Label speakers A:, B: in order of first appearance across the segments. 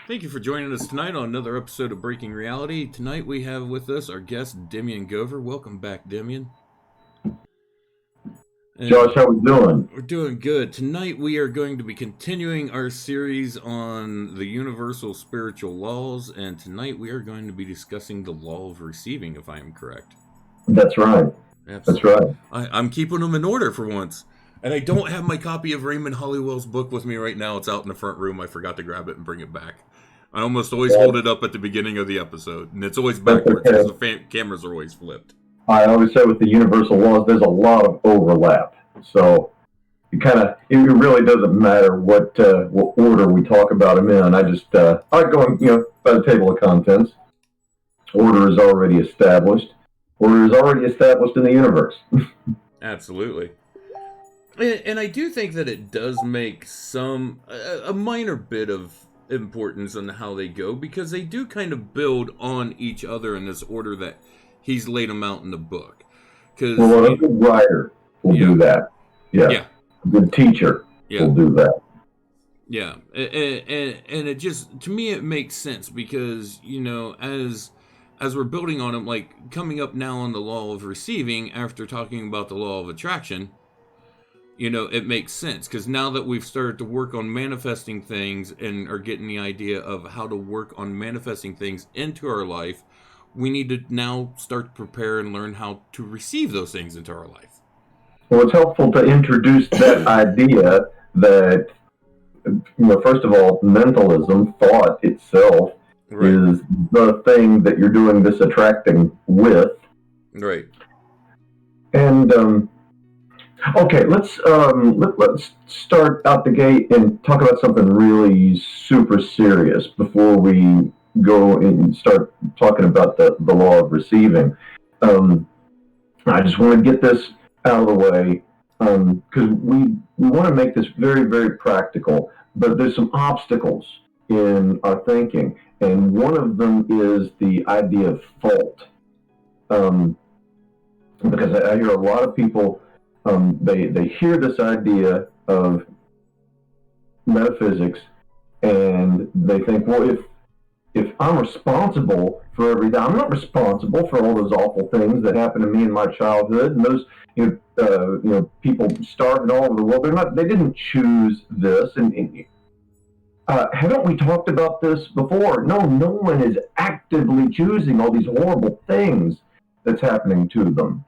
A: Thank you for joining us tonight on another episode of Breaking Reality. Tonight we have with us our guest, Demian Gover. Welcome back, Demian.
B: Josh,
A: And
B: how we doing?
A: we're doing good. Tonight we are going to be continuing our series on the universal spiritual laws, and tonight we are going to be discussing the law of receiving, if I am correct.
B: That's right. That's
A: Absolutely.
B: right.
A: I'm keeping them in order for once. And I don't have my copy of Raymond Hollywell's book with me right now. It's out in the front room. I forgot to grab it and bring it back. I almost always hold
B: That,
A: it up at the beginning of the episode, and it's always
B: that's
A: backwards because
B: okay.
A: the cameras are always flipped.
B: I always say with the universal laws, there's a lot of overlap. So it really doesn't matter what order we talk about them in. I like going, by the table of contents. Order is already established. Order is already established in the universe.
A: Absolutely. And I do think that it does make a minor bit of importance on how they go, because they do kind of build on each other in this order that he's laid them out in the book. Because,
B: Well, a good writer will
A: yeah,
B: do that. Yeah.
A: yeah,
B: A good teacher
A: yeah.
B: will do that.
A: Yeah, and it just, to me, it makes sense because, as we're building on it, like coming up now on the law of receiving after talking about the law of attraction, it makes sense because now that we've started to work on manifesting things and are getting the idea of how to work on manifesting things into our life, we need to now start to prepare and learn how to receive those things into our life.
B: Well, it's helpful to introduce that idea that first of all, mentalism, thought itself,
A: Right,
B: is the thing that you're doing this attracting with.
A: right.
B: And okay, let's start out the gate and talk about something really super serious before we go and start talking about the law of receiving. Um, I just want to get this out of the way because we want to make this very, very practical, but there's some obstacles in our thinking, and one of them is the idea of fault. Um, because I hear a lot of people, they hear this idea of metaphysics, and they think, well, if I'm responsible for everything, I'm not responsible for all those awful things that happened to me in my childhood, and those people starving all over the world. They didn't choose this, and haven't we talked about this before? No one is actively choosing all these horrible things that's happening to them.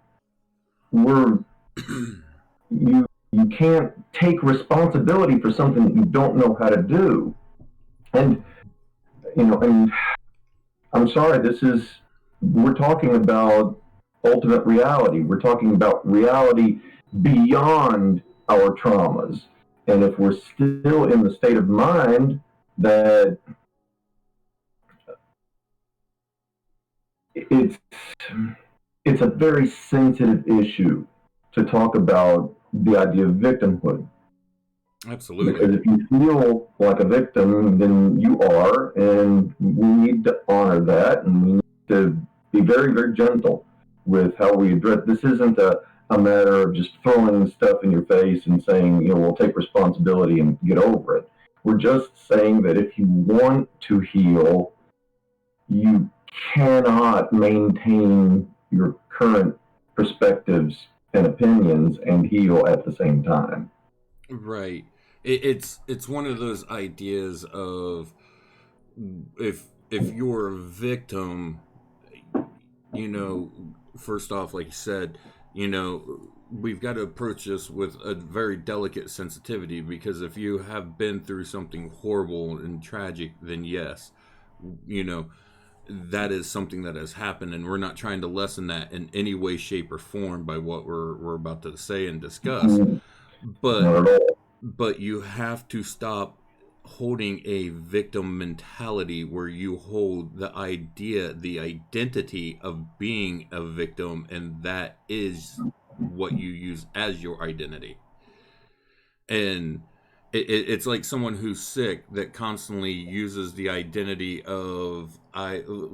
B: We're you can't take responsibility for something you don't know how to do, and and I'm sorry, we're talking about ultimate reality. We're talking about reality beyond our traumas. And if we're still in the state of mind that it's it's a very sensitive issue to talk about the idea of victimhood.
A: Absolutely.
B: Because if you feel like a victim, then you are, and we need to honor that, and we need to be very, very gentle with how we address. This isn't a matter of just throwing stuff in your face and saying, we'll take responsibility and get over it. We're just saying that if you want to heal, you cannot maintain your current perspectives and opinions and heal at the same time.
A: Right. It's one of those ideas of, if you're a victim, you know, first off, like you said, we've got to approach this with a very delicate sensitivity, because if you have been through something horrible and tragic, then yes, you know, that is something that has happened, and we're not trying to lessen that in any way, shape, or form by what we're about to say and discuss.
B: Mm,
A: But
B: not at all.
A: but you have to stop holding a victim mentality where you hold the identity of being a victim, and that is what you use as your identity. And it's like someone who's sick that constantly uses the identity of,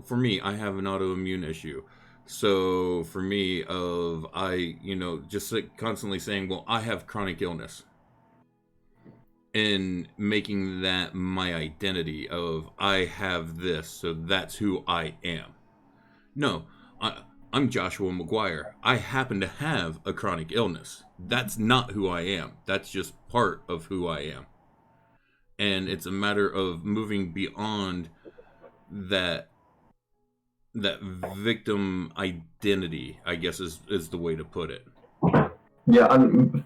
A: for me, I have an autoimmune issue. So for me, of I, just like constantly saying, well, I have chronic illness. and making that my identity of I have this, so that's who I am. No, I'm Joshua McGuire. I happen to have a chronic illness. That's not who I am. That's just part of who I am. And it's a matter of moving beyond that victim identity, I guess is the way to put it.
B: Yeah,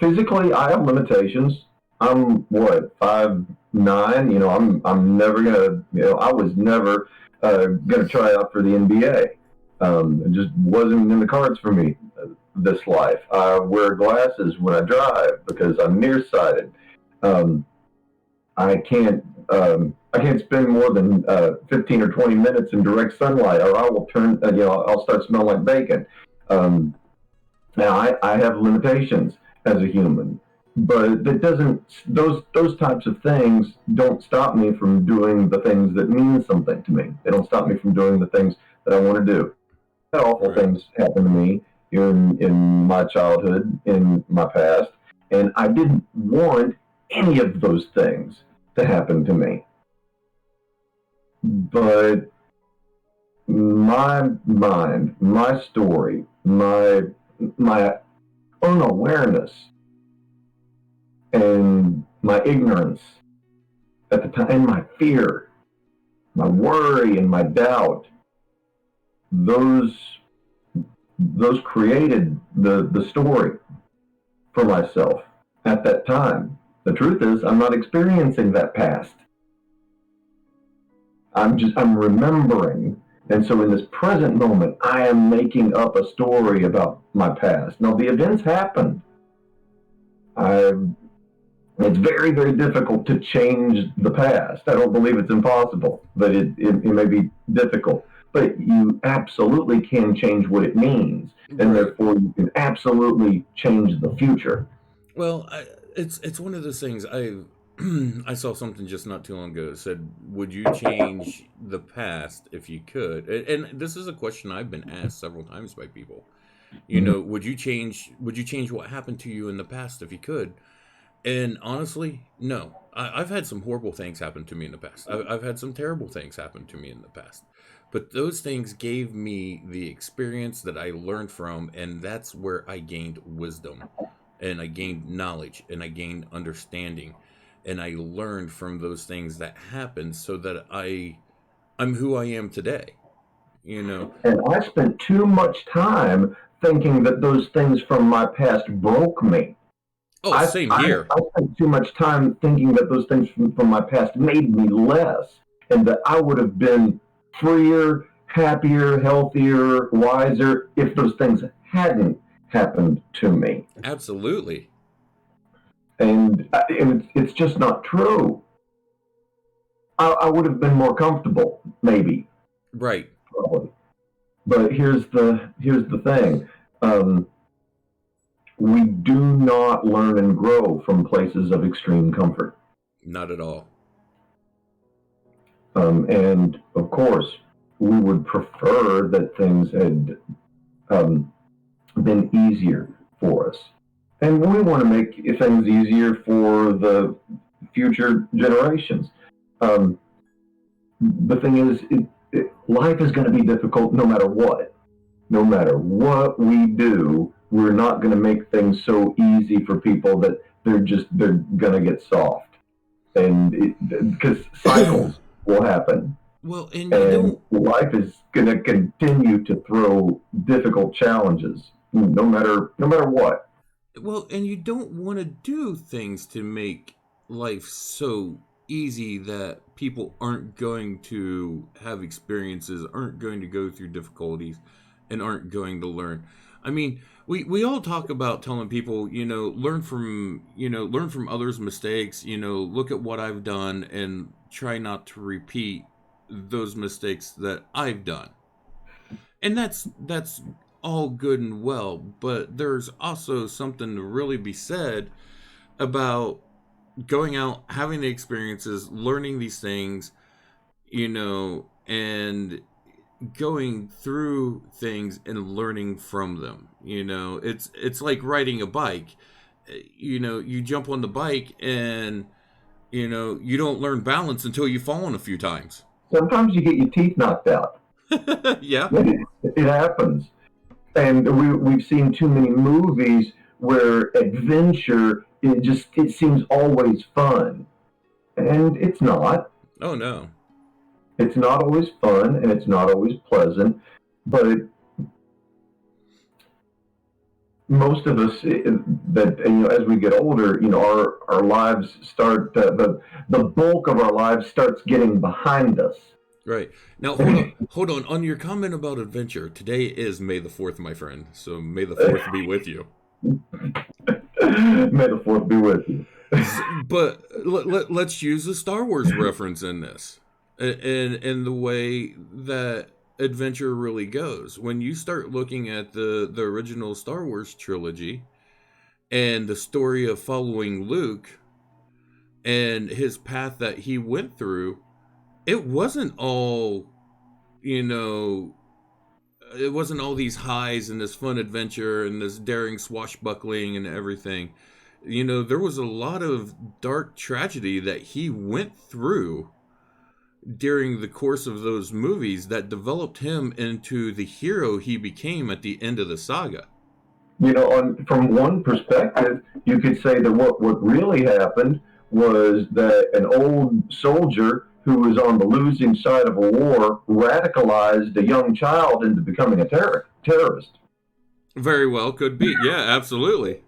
B: physically I have limitations. I'm what 5'9". I'm never gonna. I was never gonna try out for the NBA. It just wasn't in the cards for me. This life. I wear glasses when I drive because I'm nearsighted. Um, I can't. I can't spend more than 15 or 20 minutes in direct sunlight, or I will turn. I'll start smelling like bacon. Um, Now, I have limitations as a human, but that doesn't. Those types of things don't stop me from doing the things that mean something to me. They don't stop me from doing the things that I want to do. Awful
A: Right.
B: things happened to me in my childhood, in my past, and I didn't want any of those things to happen to me. But my mind, my story, my unawareness and my ignorance at the time, and my fear, my worry, and my doubt, those those created the story for myself at that time. The truth is, I'm not experiencing that past. I'm remembering. And so in this present moment, I am making up a story about my past. Now, the events happened. I It's very, very difficult to change the past. I don't believe it's impossible, but it may be difficult. But you absolutely can change what it means, and
A: Right.
B: therefore you can absolutely change the future.
A: Well, it's one of those things. I saw something just not too long ago that said, "Would you change the past if you could?" And this is a question I've been asked several times by people.
B: Mhm.
A: Would you change what happened to you in the past if you could? And honestly, no. I've had some horrible things happen to me in the past. I've had some terrible things happen to me in the past. But those things gave me the experience that I learned from, and that's where I gained wisdom, and I gained knowledge, and I gained understanding, and I learned from those things that happened, so that I'm who I am today. You know.
B: And I spent too much time thinking that those things from my past broke me.
A: Oh,
B: I,
A: same
B: I,
A: here.
B: I spent too much time thinking that those things from my past made me less, and that I would have been freer, happier, healthier, wiser if those things hadn't happened to me.
A: Absolutely.
B: And it's just not true. I would have been more comfortable, maybe,
A: Right.
B: probably. But here's the thing. Um, we do not learn and grow from places of extreme comfort.
A: Not at all.
B: And of course, we would prefer that things had um, been easier for us. And we want to make things easier for the future generations. Um, the thing is, life is going to be difficult no matter what. No matter what we do, we're not going to make things so easy for people that they're going to get soft. And because cycles will happen,
A: Well, and you
B: and
A: don't.
B: life is going to continue to throw difficult challenges no matter what.
A: Well, and you don't want to do things to make life so easy that people aren't going to have experiences, aren't going to go through difficulties, and aren't going to learn. I mean, we all talk about telling people, learn from others' mistakes, look at what I've done and try not to repeat those mistakes that I've done. And that's all good and well, but there's also something to really be said about going out, having the experiences, learning these things, and going through things and learning from them. It's like riding a bike. You jump on the bike, and you don't learn balance until you've fallen a few times.
B: Sometimes you get your teeth knocked out.
A: Yeah.
B: It happens. And we've seen too many movies where adventure it seems always fun, and it's not.
A: Oh no.
B: It's not always fun, and it's not always pleasant. But most of us, that as we get older, our lives start the bulk of our lives starts getting behind us.
A: Right. Now, hold on. Hold on. On your comment about adventure, today is May the 4th, my friend. So may the 4th be with you.
B: May the fourth be with you.
A: But let's use a Star Wars reference in this. In the way that adventure really goes. When you start looking at the original Star Wars trilogy and the story of following Luke and his path that he went through, it wasn't all, it wasn't all these highs and this fun adventure and this daring swashbuckling and everything. There was a lot of dark tragedy that he went through during the course of those movies that developed him into the hero he became at the end of the saga.
B: From one perspective, you could say that what really happened was that an old soldier who was on the losing side of a war radicalized a young child into becoming a terrorist.
A: Very well, could be. Yeah, absolutely.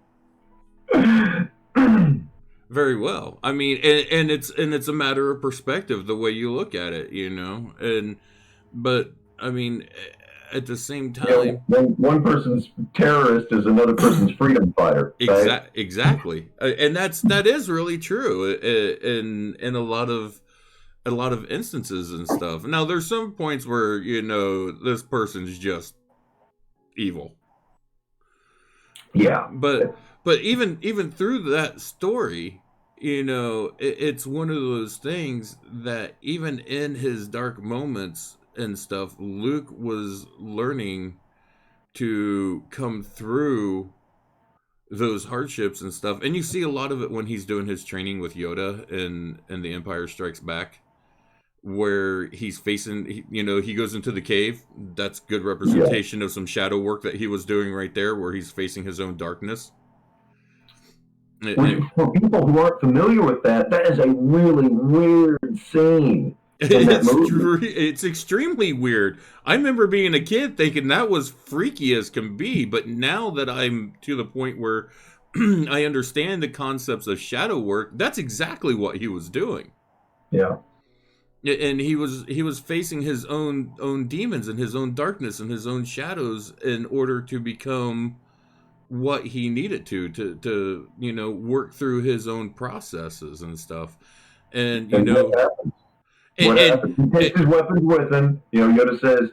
A: Very well. I mean, and it's a matter of perspective, the way you look at it, but I mean, at the same time,
B: one person's terrorist is another person's freedom fighter. Right?
A: Exactly, and that is really true in a lot of instances and stuff. Now, there's some points where this person's just evil.
B: Yeah,
A: but even through that story, it's one of those things that even in his dark moments and stuff, Luke was learning to come through those hardships and stuff. And you see a lot of it when he's doing his training with Yoda in The Empire Strikes Back, where he's facing, he goes into the cave. That's good representation of some shadow work that he was doing right there, where he's facing his own darkness.
B: For people who aren't familiar with that is a really weird scene.
A: It's extremely weird. I remember being a kid thinking that was freaky as can be, but now that I'm to the point where I understand the concepts of shadow work, that's exactly what he was doing.
B: Yeah.
A: And he was facing his own demons and his own darkness and his own shadows in order to become what he needed to work through his own processes and stuff. And
B: what happens? He takes his weapons with him. Yoda says,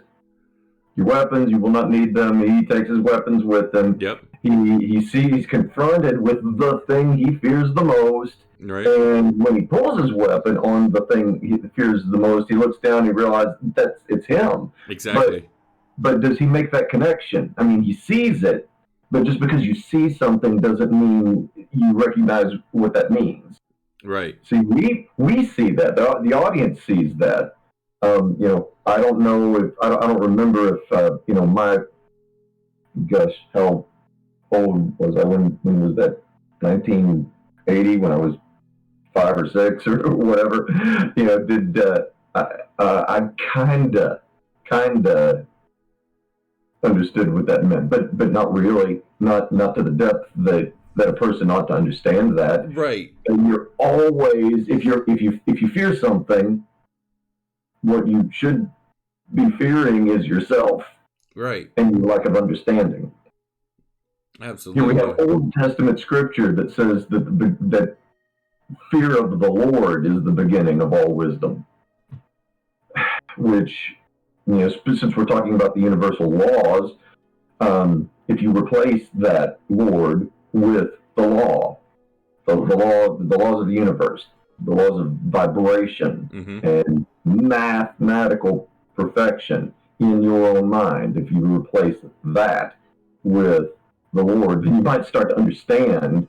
B: "Your weapons, you will not need them." He takes his weapons with him.
A: Yep.
B: He's confronted with the thing he fears the most.
A: Right.
B: And when he pulls his weapon on the thing he fears the most, he looks down and he realizes it's him.
A: Exactly.
B: But does he make that connection? I mean, he sees it, but just because you see something doesn't mean you recognize what that means.
A: Right.
B: See, we see that. The audience sees that. I don't know if I don't remember if gosh, how old was I when was that? 1980 when I was 5 or 6 or whatever. I kinda understood what that meant, but not really, not to the depth that a person ought to understand that.
A: Right.
B: And you're always, if you fear something, what you should be fearing is yourself.
A: Right.
B: And your lack of understanding.
A: Absolutely.
B: We have Old Testament scripture that says that fear of the Lord is the beginning of all wisdom. Which, since we're talking about the universal laws, if you replace that Lord with the law, the laws of the universe, the laws of vibration, and mathematical perfection in your own mind, if you replace that with the Lord, then you might start to understand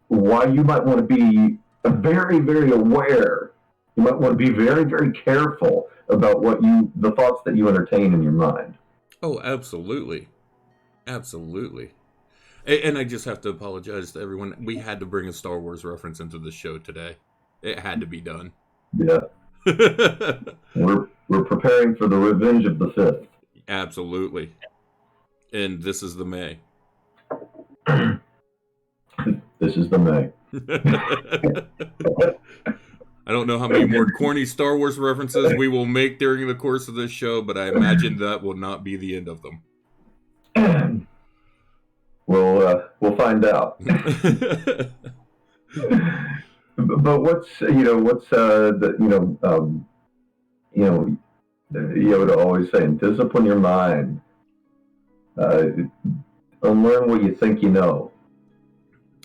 B: why you might want to be very, very aware. You might want to be very, very careful about the thoughts that you entertain in your mind.
A: Oh, absolutely. Absolutely. And I just have to apologize to everyone. We had to bring a Star Wars reference into the show today. It had to be done.
B: Yeah, we're preparing for the Revenge of the Fifth.
A: Absolutely. And this is the May.
B: This is the May.
A: I don't know how many more corny Star Wars references we will make during the course of this show, but I imagine that will not be the end of them.
B: We'll find out. But Yoda always saying, discipline your mind. Unlearn what you think you know.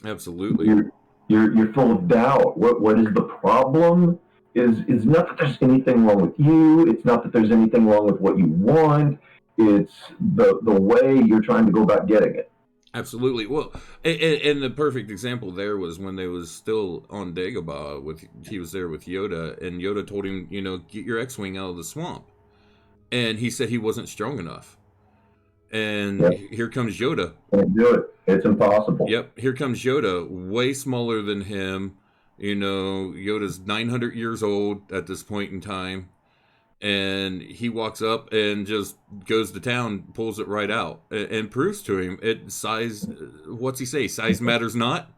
A: Absolutely.
B: You're full of doubt. What is the problem? Is not that there's anything wrong with you. It's not that there's anything wrong with what you want. It's the way you're trying to go about getting it.
A: Absolutely. Well, and the perfect example there was when they was still on Dagobah. He was there with Yoda, and Yoda told him, get your X-wing out of the swamp, and he said he wasn't strong enough. And here comes Yoda.
B: Can't do it. It's impossible.
A: Yep. Here comes Yoda, way smaller than him. Yoda's 900 years old at this point in time. And he walks up and just goes to town, pulls it right out, and proves to him size. What's he say? Size matters not.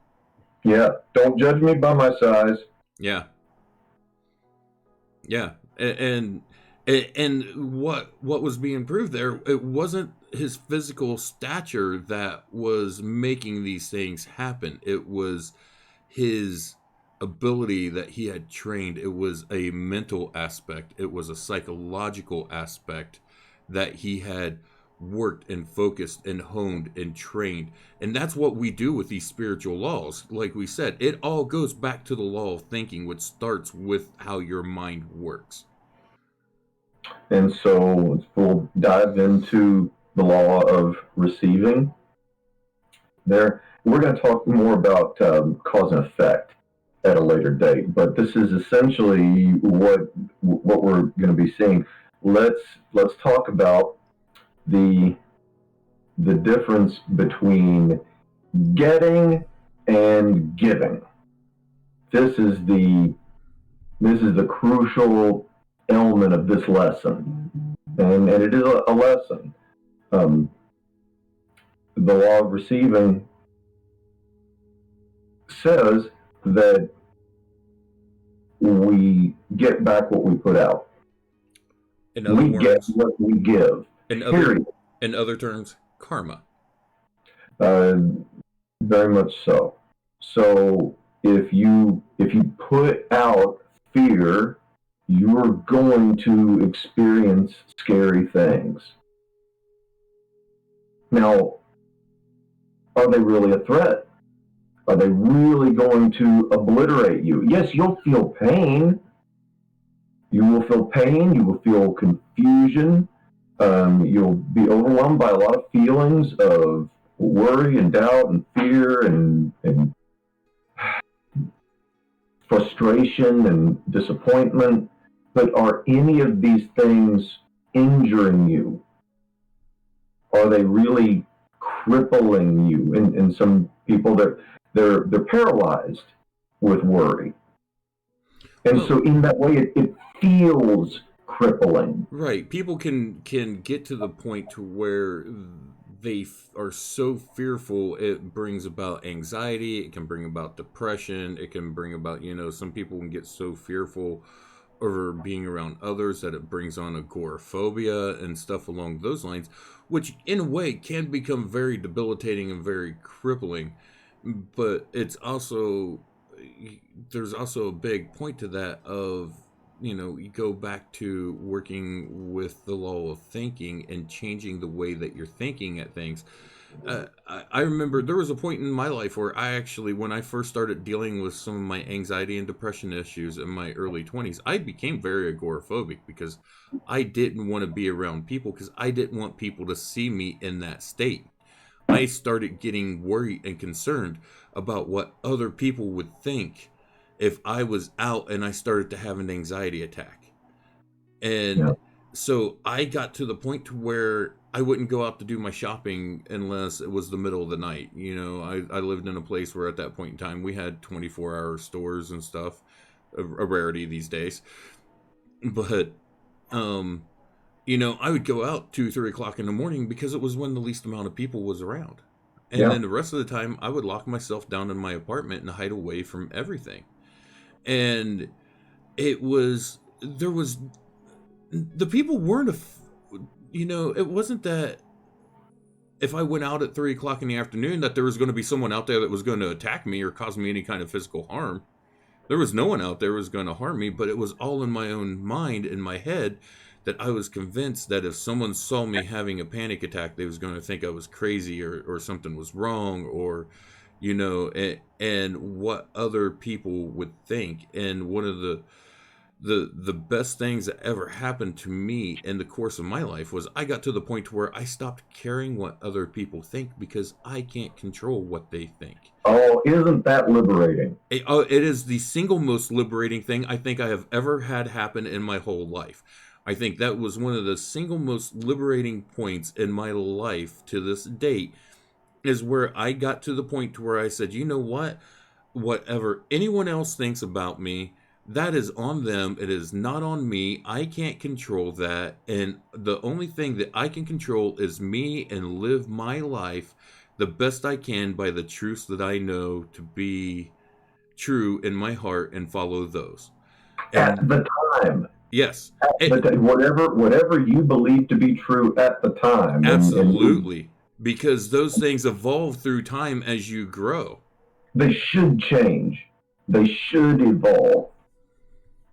B: Yeah, don't judge me by my size.
A: Yeah, yeah, and what was being proved there? It wasn't his physical stature that was making these things happen. It was his ability that he had trained. It was a mental aspect. It was a psychological aspect that he had worked and focused and honed and trained. And that's what we do with these spiritual laws. Like we said, it all goes back to the law of thinking, which starts with how your mind works.
B: And so we'll dive into the law of receiving. There, we're going to talk more about cause and effect at a later date, but this is essentially what we're going to be seeing. Let's talk about the difference between getting and giving. This is the crucial element of this lesson, and it is a lesson. The law of receiving says that we get back what we put out. We get what we give.
A: In other terms, karma.
B: Very much so. So if you put out fear, you're going to experience scary things. Now, are they really a threat? Are they really going to obliterate you? Yes, you'll feel pain. You will feel pain. You will feel confusion. You'll be overwhelmed by a lot of feelings of worry and doubt and fear and frustration and disappointment. But are any of these things injuring you? Are they really crippling you? And some people, they're paralyzed with worry. And so in that way, it feels crippling.
A: Right. People can get to the point to where they are so fearful it brings about anxiety. It can bring about depression. It can bring about, some people can get so fearful over being around others that it brings on agoraphobia and stuff along those lines, which in a way can become very debilitating and very crippling. But it's also, there's also a big point to that of, you go back to working with the law of thinking and changing the way that you're thinking at things. I remember there was a point in my life where when I first started dealing with some of my anxiety and depression issues in my early 20s, I became very agoraphobic because I didn't want to be around people because I didn't want people to see me in that state. I started getting worried and concerned about what other people would think if I was out and I started to have an anxiety attack.
B: Yeah.
A: And so I got to the point to where I wouldn't go out to do my shopping unless it was the middle of the night. I lived in a place where at that point in time we had 24-hour stores and stuff, a rarity these days. But, I would go out 2, 3 o'clock in the morning because it was when the least amount of people was around. And
B: Yeah.
A: then the rest of the time I would lock myself down in my apartment and hide away from everything. And there was the people weren't it wasn't that if I went out at 3 o'clock in the afternoon that there was going to be someone out there that was going to attack me or cause me any kind of physical harm. There was no one out there who was going to harm me, but it was all in my own mind, in my head, that I was convinced that if someone saw me having a panic attack, they was going to think I was crazy or something was wrong, or and what other people would think. And one of the best things that ever happened to me in the course of my life was I got to the point where I stopped caring what other people think because I can't control what they think.
B: Oh, isn't that liberating?
A: It is the single most liberating thing I think I have ever had happen in my whole life. I think that was one of the single most liberating points in my life to this date, is where I got to the point to where I said, you know what? Whatever anyone else thinks about me, that is on them. It is not on me. I can't control that. And the only thing that I can control is me, and live my life the best I can by the truths that I know to be true in my heart, and follow those.
B: At
A: And
B: the time,
A: yes,
B: whatever you believe to be true at the time, and
A: absolutely. Because those things evolve through time as you grow.
B: they should change. They should evolve.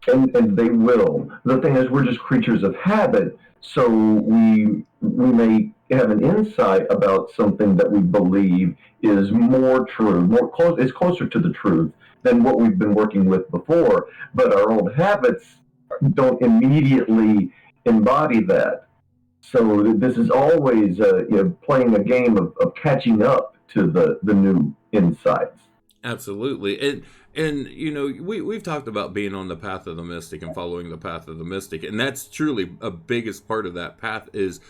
B: And they will. The thing is, we're just creatures of habit, so we may have an insight about something that we believe is more true, more close, is closer to the truth than what we've been working with before. But our old habits don't immediately embody that. So this is always playing a game of catching up to the new insights.
A: Absolutely. And we've talked about being on the path of the mystic and following the path of the mystic, and that's truly a biggest part of that path. Is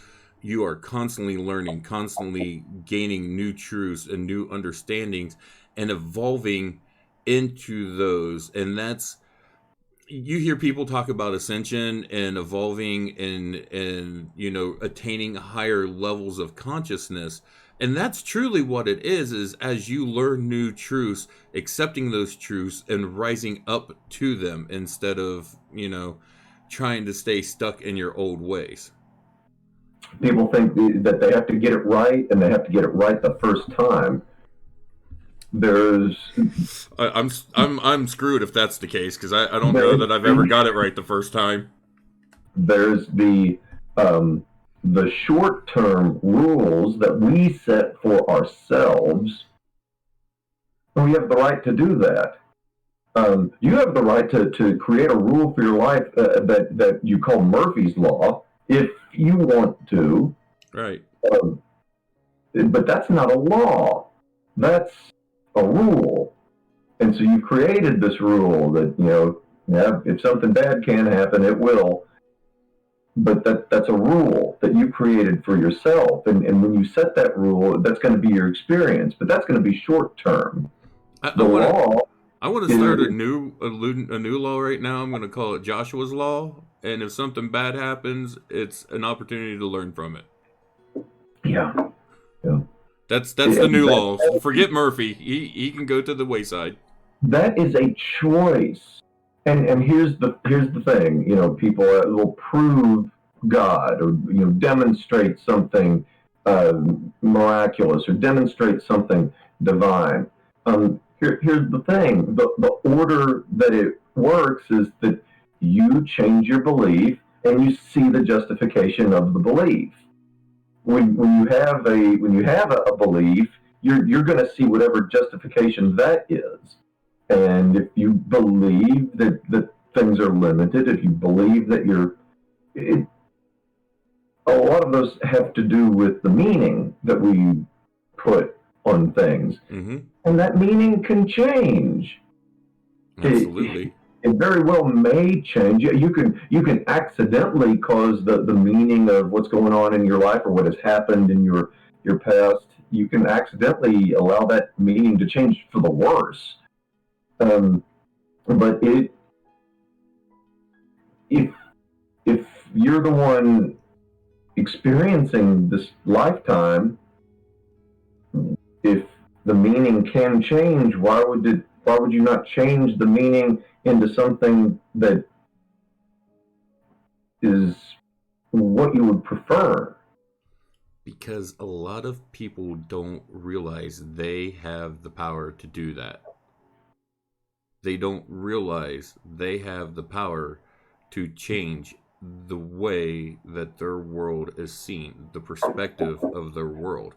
A: you are constantly learning, constantly gaining new truths and new understandings, and evolving into those. And that's, you hear people talk about ascension and evolving and attaining higher levels of consciousness. And that's truly what it is as you learn new truths, accepting those truths and rising up to them, instead of trying to stay stuck in your old ways.
B: People think that they have to get it right, and they have to get it right the first time. There's
A: I'm screwed if that's the case, because I don't know
B: there's
A: that I've ever got it right the first time.
B: there's the short-term rules that we set for ourselves. And we have the right to do that. You have the right to create a rule for your life that you call Murphy's Law if you want to.
A: Right.
B: Um, but that's not a law. That's a rule. And so you created this rule that, if something bad can happen, it will. But that's a rule that you created for yourself. And when you set that rule, that's going to be your experience. But that's going to be short term.
A: I
B: The
A: want to
B: law
A: I want to start a new law right now. I'm going to call it Joshua's Law. And if something bad happens, it's an opportunity to learn from it.
B: yeah. Yeah.
A: That's the new law. Forget Murphy. He can go to the wayside.
B: That is a choice. And here's the thing. People will prove God, or demonstrate something miraculous, or demonstrate something divine. Here's the thing. The order that it works is that you change your belief and you see the justification of the belief. When you have a belief, you're going to see whatever justification that is. And if you believe that things are limited, if you believe that a lot of those have to do with the meaning that we put on things.
A: Mm-hmm.
B: And that meaning can change.
A: Absolutely.
B: It very well may change. You can accidentally cause the meaning of what's going on in your life or what has happened in your past. You can accidentally allow that meaning to change for the worse. Um, but if if you're the one experiencing this lifetime, if the meaning can change, why would you not change the meaning into something that is what you would prefer?
A: Because a lot of people don't realize they have the power to do that. They don't realize they have the power to change the way that their world is seen, the perspective of their world.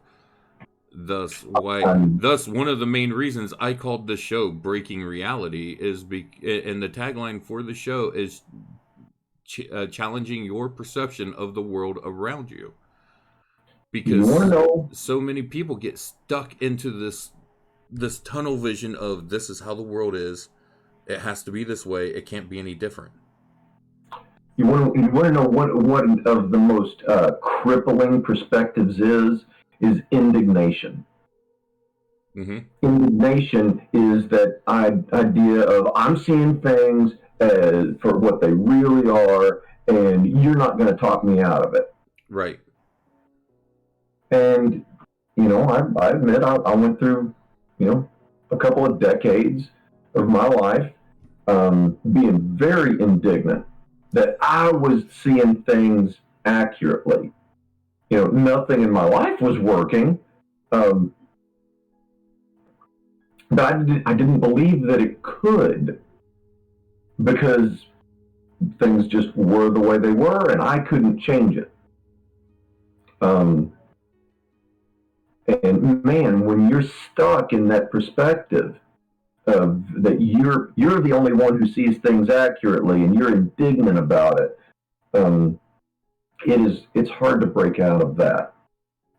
B: Um,
A: Thus one of the main reasons I called the show Breaking Reality and the tagline for the show is challenging your perception of the world around you,
B: you want to
A: because
B: know?
A: so many people get stuck into this tunnel vision of this is how the world is. It has to be this way. It can't be any different.
B: You want to know what of the most crippling perspectives is indignation.
A: Mm-hmm.
B: Indignation is that idea of I'm seeing things as for what they really are, and you're not going to talk me out of it.
A: Right.
B: And I admit I went through a couple of decades of my life being very indignant that I was seeing things accurately. Nothing in my life was working, um, but I didn't believe that it could because things just were the way they were, and I couldn't change it. Um, and man, when you're stuck in that perspective of that you're the only one who sees things accurately, and you're indignant about it, um, it's hard to break out of that.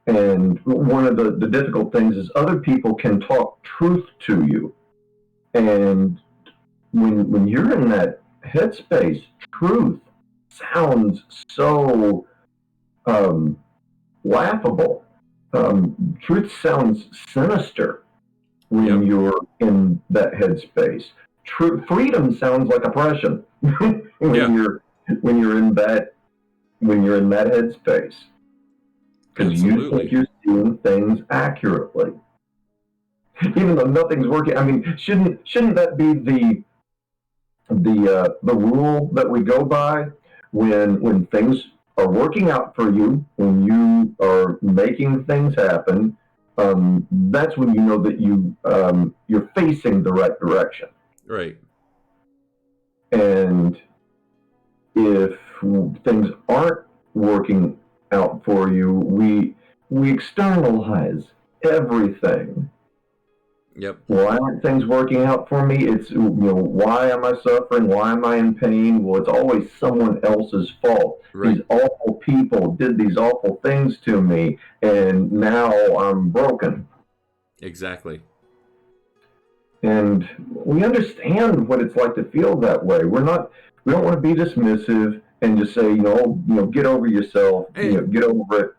B: And one of the difficult things is other people can talk truth to you, and when you're in that headspace, truth sounds so um, laughable. Truth sounds sinister when
A: Yep.
B: you're in that headspace. True freedom sounds like oppression when
A: Yeah.
B: you're in that headspace because you think
A: Absolutely.
B: you're seeing things accurately, even though nothing's working. I mean, shouldn't that be the rule that we go by when things are working out for you, when you are making things happen? That's when you know that you're facing the right direction.
A: Right.
B: And if things aren't working out for you, we externalize everything.
A: Yep.
B: Why aren't things working out for me? It's why am I suffering? Why am I in pain? Well, it's always someone else's fault. These
A: Right.
B: awful people did these awful things to me, and now I'm broken.
A: Exactly.
B: And we understand what it's like to feel that way. We don't want to be dismissive and just say, get over yourself,
A: And
B: get over it.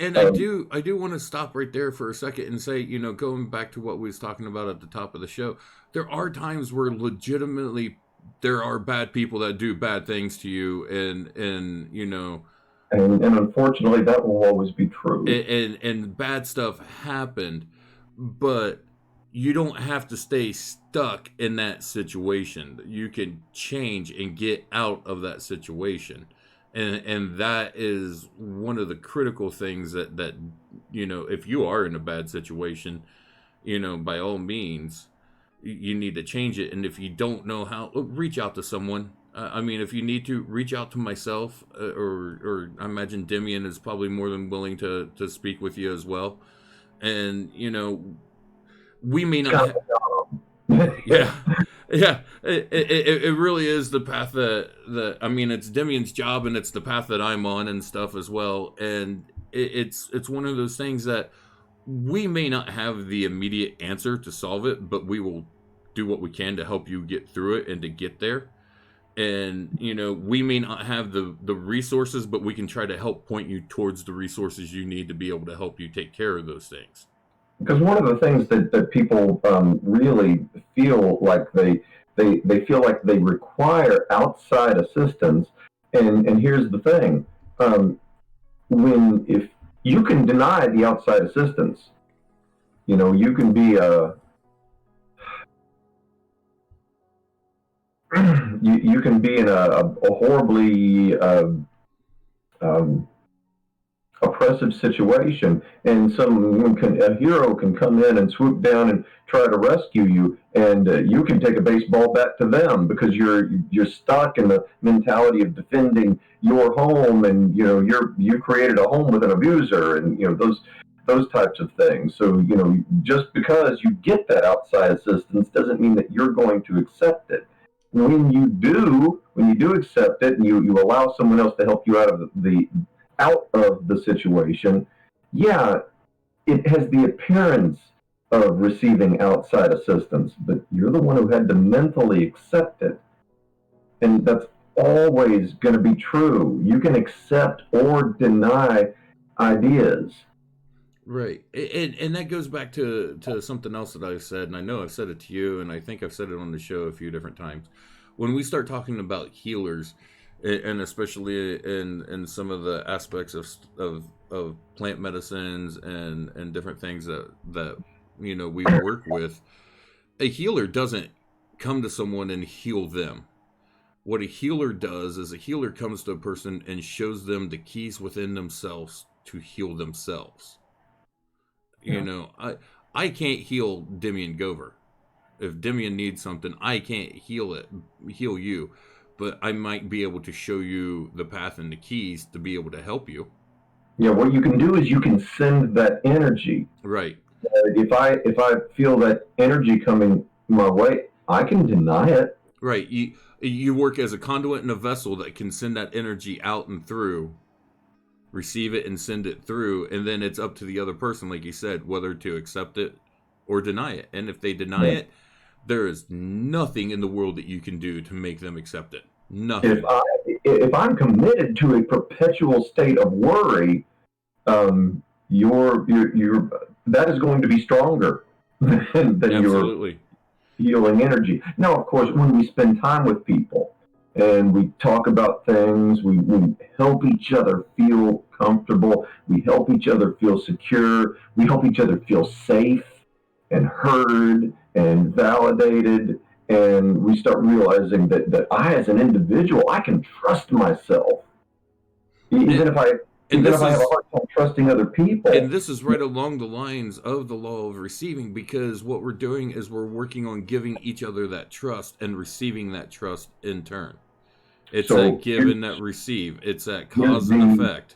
A: and
B: Um,
A: I do want to stop right there for a second and say, going back to what we was talking about at the top of the show, there are times where legitimately there are bad people that do bad things to you,
B: and unfortunately, that will always be true.
A: and bad stuff happened, but you don't have to stay stuck in that situation. You can change and get out of that situation. And that is one of the critical things that if you are in a bad situation, by all means you need to change it. And if you don't know how, reach out to someone. I mean, if you need to, reach out to myself, or I imagine Demian is probably more than willing to speak with you as well. And we may
B: It's
A: not.
B: kind of
A: Yeah, yeah. It really is the path that I mean, it's Demian's job, and it's the path that I'm on and stuff as well. And it's one of those things that we may not have the immediate answer to solve it, but we will do what we can to help you get through it and to get there. And we may not have the resources, but we can try to help point you towards the resources you need to be able to help you take care of those things.
B: Because one of the things that people really feel like they feel like they require outside assistance, and here's the thing: when if you can deny the outside assistance, you can be a you can be in a horribly um, oppressive situation, and a hero can come in and swoop down and try to rescue you, and you can take a baseball bat to them because you're stuck in the mentality of defending your home, and you created a home with an abuser, and those types of things. So just because you get that outside assistance doesn't mean that you're going to accept it. When you do accept it, and you allow someone else to help you out of the situation, yeah, it has the appearance of receiving outside assistance, but you're the one who had to mentally accept it. And that's always going to be true. You can accept or deny ideas.
A: Right. And that goes back to something else that I've said, and I know I've said it to you, and I think I've said it on the show a few different times. When we start talking about healers, and especially in some of the aspects of plant medicines and different things that we work with, a healer doesn't come to someone and heal them. What a healer does is a healer comes to a person and shows them the keys within themselves to heal themselves.
B: Yeah.
A: I can't heal Demian Gover. If Demian needs something, I can't heal you, but I might be able to show you the path and the keys to be able to help you.
B: Yeah, what you can do is you can send that energy.
A: Right.
B: If I feel that energy coming my way, I can deny it.
A: Right. You work as a conduit and a vessel that can send that energy out and through, receive it and send it through, and then it's up to the other person, like you said, whether to accept it or deny it. And if they deny
B: Yeah.
A: it, there is nothing in the world that you can do to make them accept it. Nothing.
B: If I'm committed to a perpetual state of worry, your that is going to be stronger than your
A: Absolutely.
B: healing energy. Now, of course, when we spend time with people and we talk about things, we help each other feel comfortable, we help each other feel secure, we help each other feel safe and heard and validated. And we start realizing that I, as an individual, I can trust myself, even if I
A: And
B: even
A: this
B: if I have a
A: is
B: hard time trusting other
A: and
B: people.
A: this is right along the lines of the law of receiving, because what we're doing is we're working on giving each other that trust and receiving that trust in turn. It's that
B: So
A: give and that receive. It's that
B: here's
A: cause and
B: the
A: effect.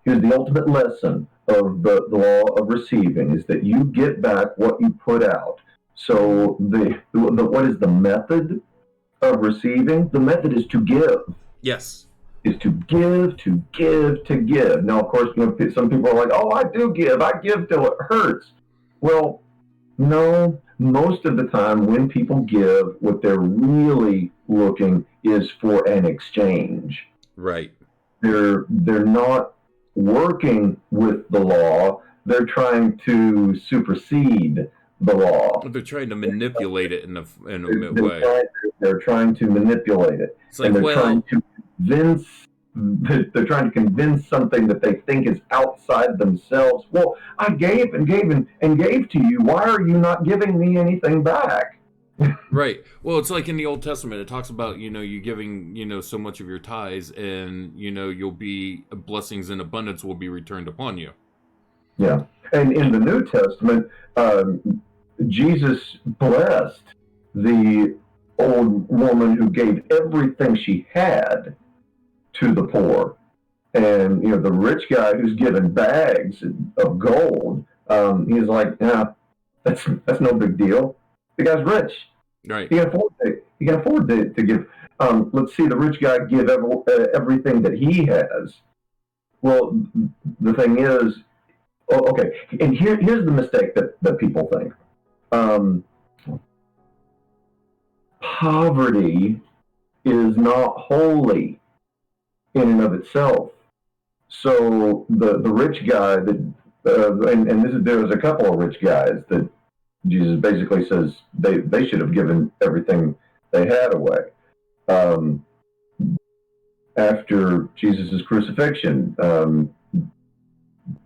B: here's the ultimate lesson of the law of receiving is that you get back what you put out. So the what is the method of receiving? The method is to give.
A: Yes.
B: Is to give, to give, to give. Now, of course, some people are like, "Oh, I do give. I give till it hurts." Well, no. Most of the time, when people give, what they're really looking is for an exchange.
A: Right.
B: They're not working with the law. They're trying to supersede the law.
A: They're trying to manipulate it in a
B: They're
A: way.
B: trying, they're trying to manipulate it,
A: It's
B: and
A: like,
B: convince. They're trying to convince something that they think is outside themselves. Well, I gave and gave and gave to you. Why are you not giving me anything back?
A: right. Well, it's like in the Old Testament, it talks about, you giving, so much of your tithes, and, you'll be blessings in abundance will be returned upon you.
B: Yeah, and in the New Testament, Jesus blessed the old woman who gave everything she had to the poor, and the rich guy who's given bags of gold. He's like, yeah, that's no big deal. The guy's rich.
A: Right.
B: He can afford to give. Let's see the rich guy give everything that he has. Well, the thing is, oh, okay, and here's the mistake that people think. Um, poverty is not holy in and of itself. So the rich guy that and there's a couple of rich guys that Jesus basically says they should have given everything they had away. Um, After Jesus' crucifixion,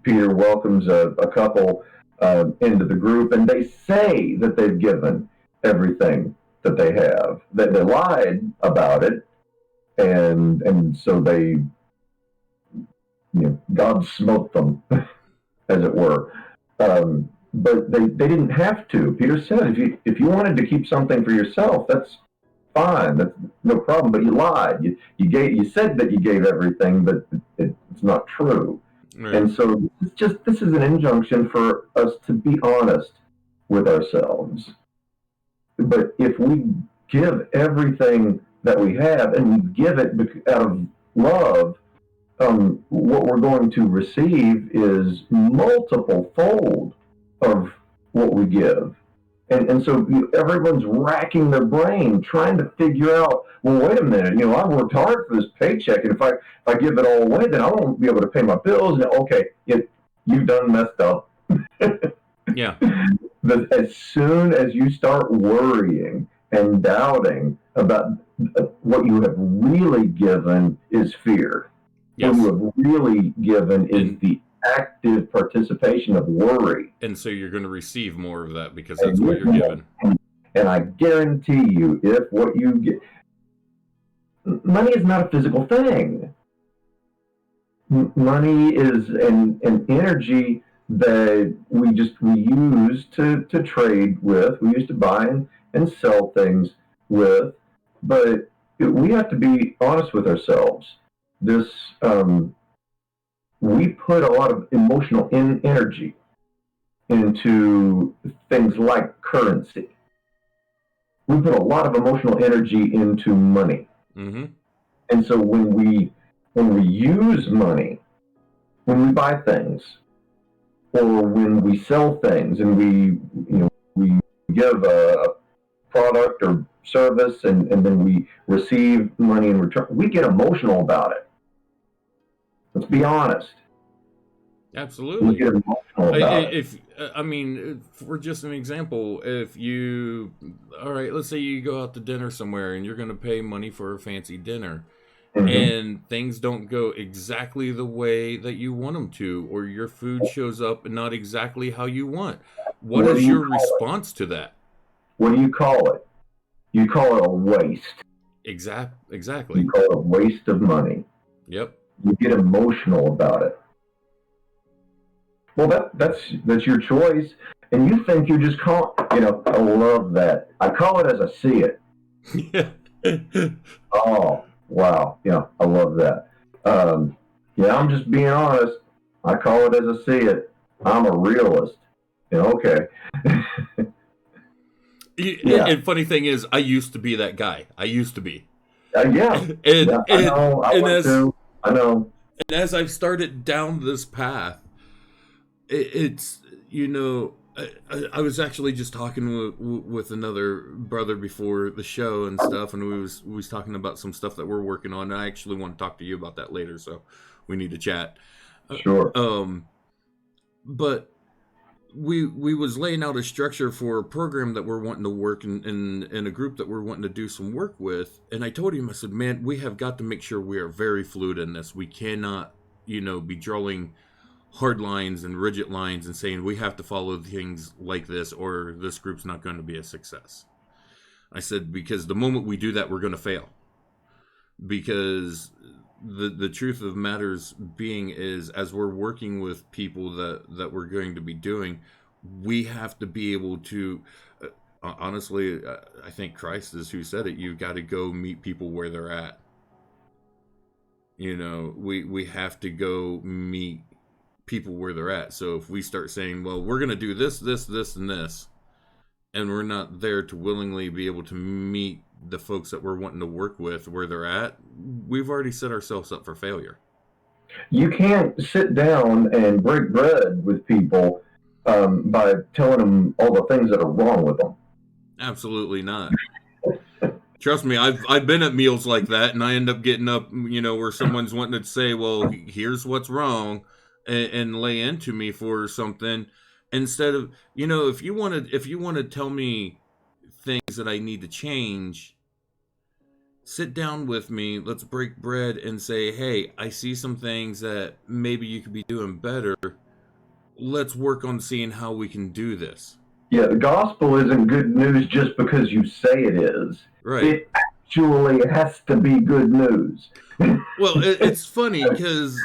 B: Peter welcomes a couple into the group, and they say that they've given everything that they have. That they lied about it, and so God smote them, as it were. But they didn't have to. Peter said, if you wanted to keep something for yourself, that's fine. That's no problem. But you lied. You said that you gave everything, but it's not true.
A: Right.
B: And so this is an injunction for us to be honest with ourselves. But if we give everything that we have and we give it out of love, what we're going to receive is multiple fold of what we give. And so everyone's racking their brain trying to figure out, well, wait a minute, I worked hard for this paycheck, and if I give it all away, then I won't be able to pay my bills. And okay, you've done messed up.
A: Yeah.
B: But as soon as you start worrying and doubting about what you have really given is fear.
A: Yes.
B: What you have really given is the active participation of worry.
A: And so you're going to receive more of that because that's what you're given.
B: And I guarantee you, if what you get... Money is not a physical thing. Money is an energy that we use to trade with. We use to buy and sell things with. But we have to be honest with ourselves. We put a lot of emotional energy into things like currency. We put a lot of emotional energy into money.
A: Mm-hmm.
B: And so when we use money, when we buy things, or when we sell things, and we give a product or service, and then we receive money in return, we get emotional about it. Let's be honest.
A: Absolutely.
B: We get emotional about
A: it. For just an example, all right, let's say you go out to dinner somewhere and you're going to pay money for a fancy dinner, mm-hmm. and things don't go exactly the way that you want them to, or your food shows up not exactly how you want. What is your response to that?
B: What do you call it? You call it a waste.
A: Exactly.
B: You call it a waste of money.
A: Yep.
B: You get emotional about it. Well, that's your choice, and you think you just call. I love that. I call it as I see it. Oh, wow. Yeah, I love that. I'm just being honest. I call it as I see it. I'm a realist. Okay.
A: Yeah. And funny thing is, I used to be that guy. I used to be.
B: Yeah. I know.
A: And as I've started down this path, it's I was actually just talking with another brother before the show and stuff, and we was talking about some stuff that we're working on. And I actually want to talk to you about that later, so we need to chat.
B: Sure.
A: But we was laying out a structure for a program that we're wanting to work in a group that we're wanting to do some work with. And I told him, I said, man, we have got to make sure we are very fluid in this. We cannot, be drawing hard lines and rigid lines and saying we have to follow things like this or this group's not going to be a success. I said, because the moment we do that, we're going to fail. Because the truth of matters being is, as we're working with people that we're going to be doing, we have to be able to, honestly, I think Christ is who said it, you got to go meet people where they're at. We have to go meet people where they're at. So if we start saying, well, we're going to do this, and this, and we're not there to willingly be able to meet the folks that we're wanting to work with where they're at, we've already set ourselves up for failure.
B: You can't sit down and break bread with people by telling them all the things that are wrong with them.
A: Absolutely not. Trust me, I've been at meals like that, and I end up getting up, where someone's wanting to say, "Well, here's what's wrong," and lay into me for something, instead of, if you want to tell me things that I need to change, sit down with me, let's break bread and say, "Hey, I see some things that maybe you could be doing better. Let's work on seeing how we can do this."
B: Yeah, the gospel isn't good news just because you say it is.
A: Right.
B: It actually has to be good news.
A: Well, it's funny because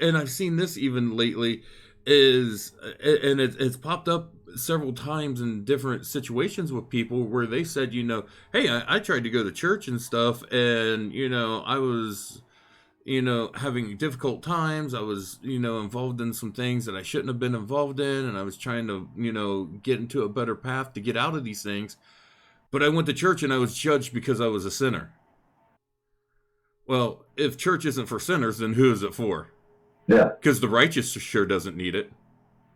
A: and I've seen this even lately is and it's popped up several times in different situations with people where they said, "Hey, I tried to go to church and stuff, and I was having difficult times. I was involved in some things that I shouldn't have been involved in, and I was trying to get into a better path to get out of these things. But I went to church and I was judged because I was a sinner." Well, if church isn't for sinners, then who is it for?
B: Yeah.
A: Because the righteous sure doesn't need it.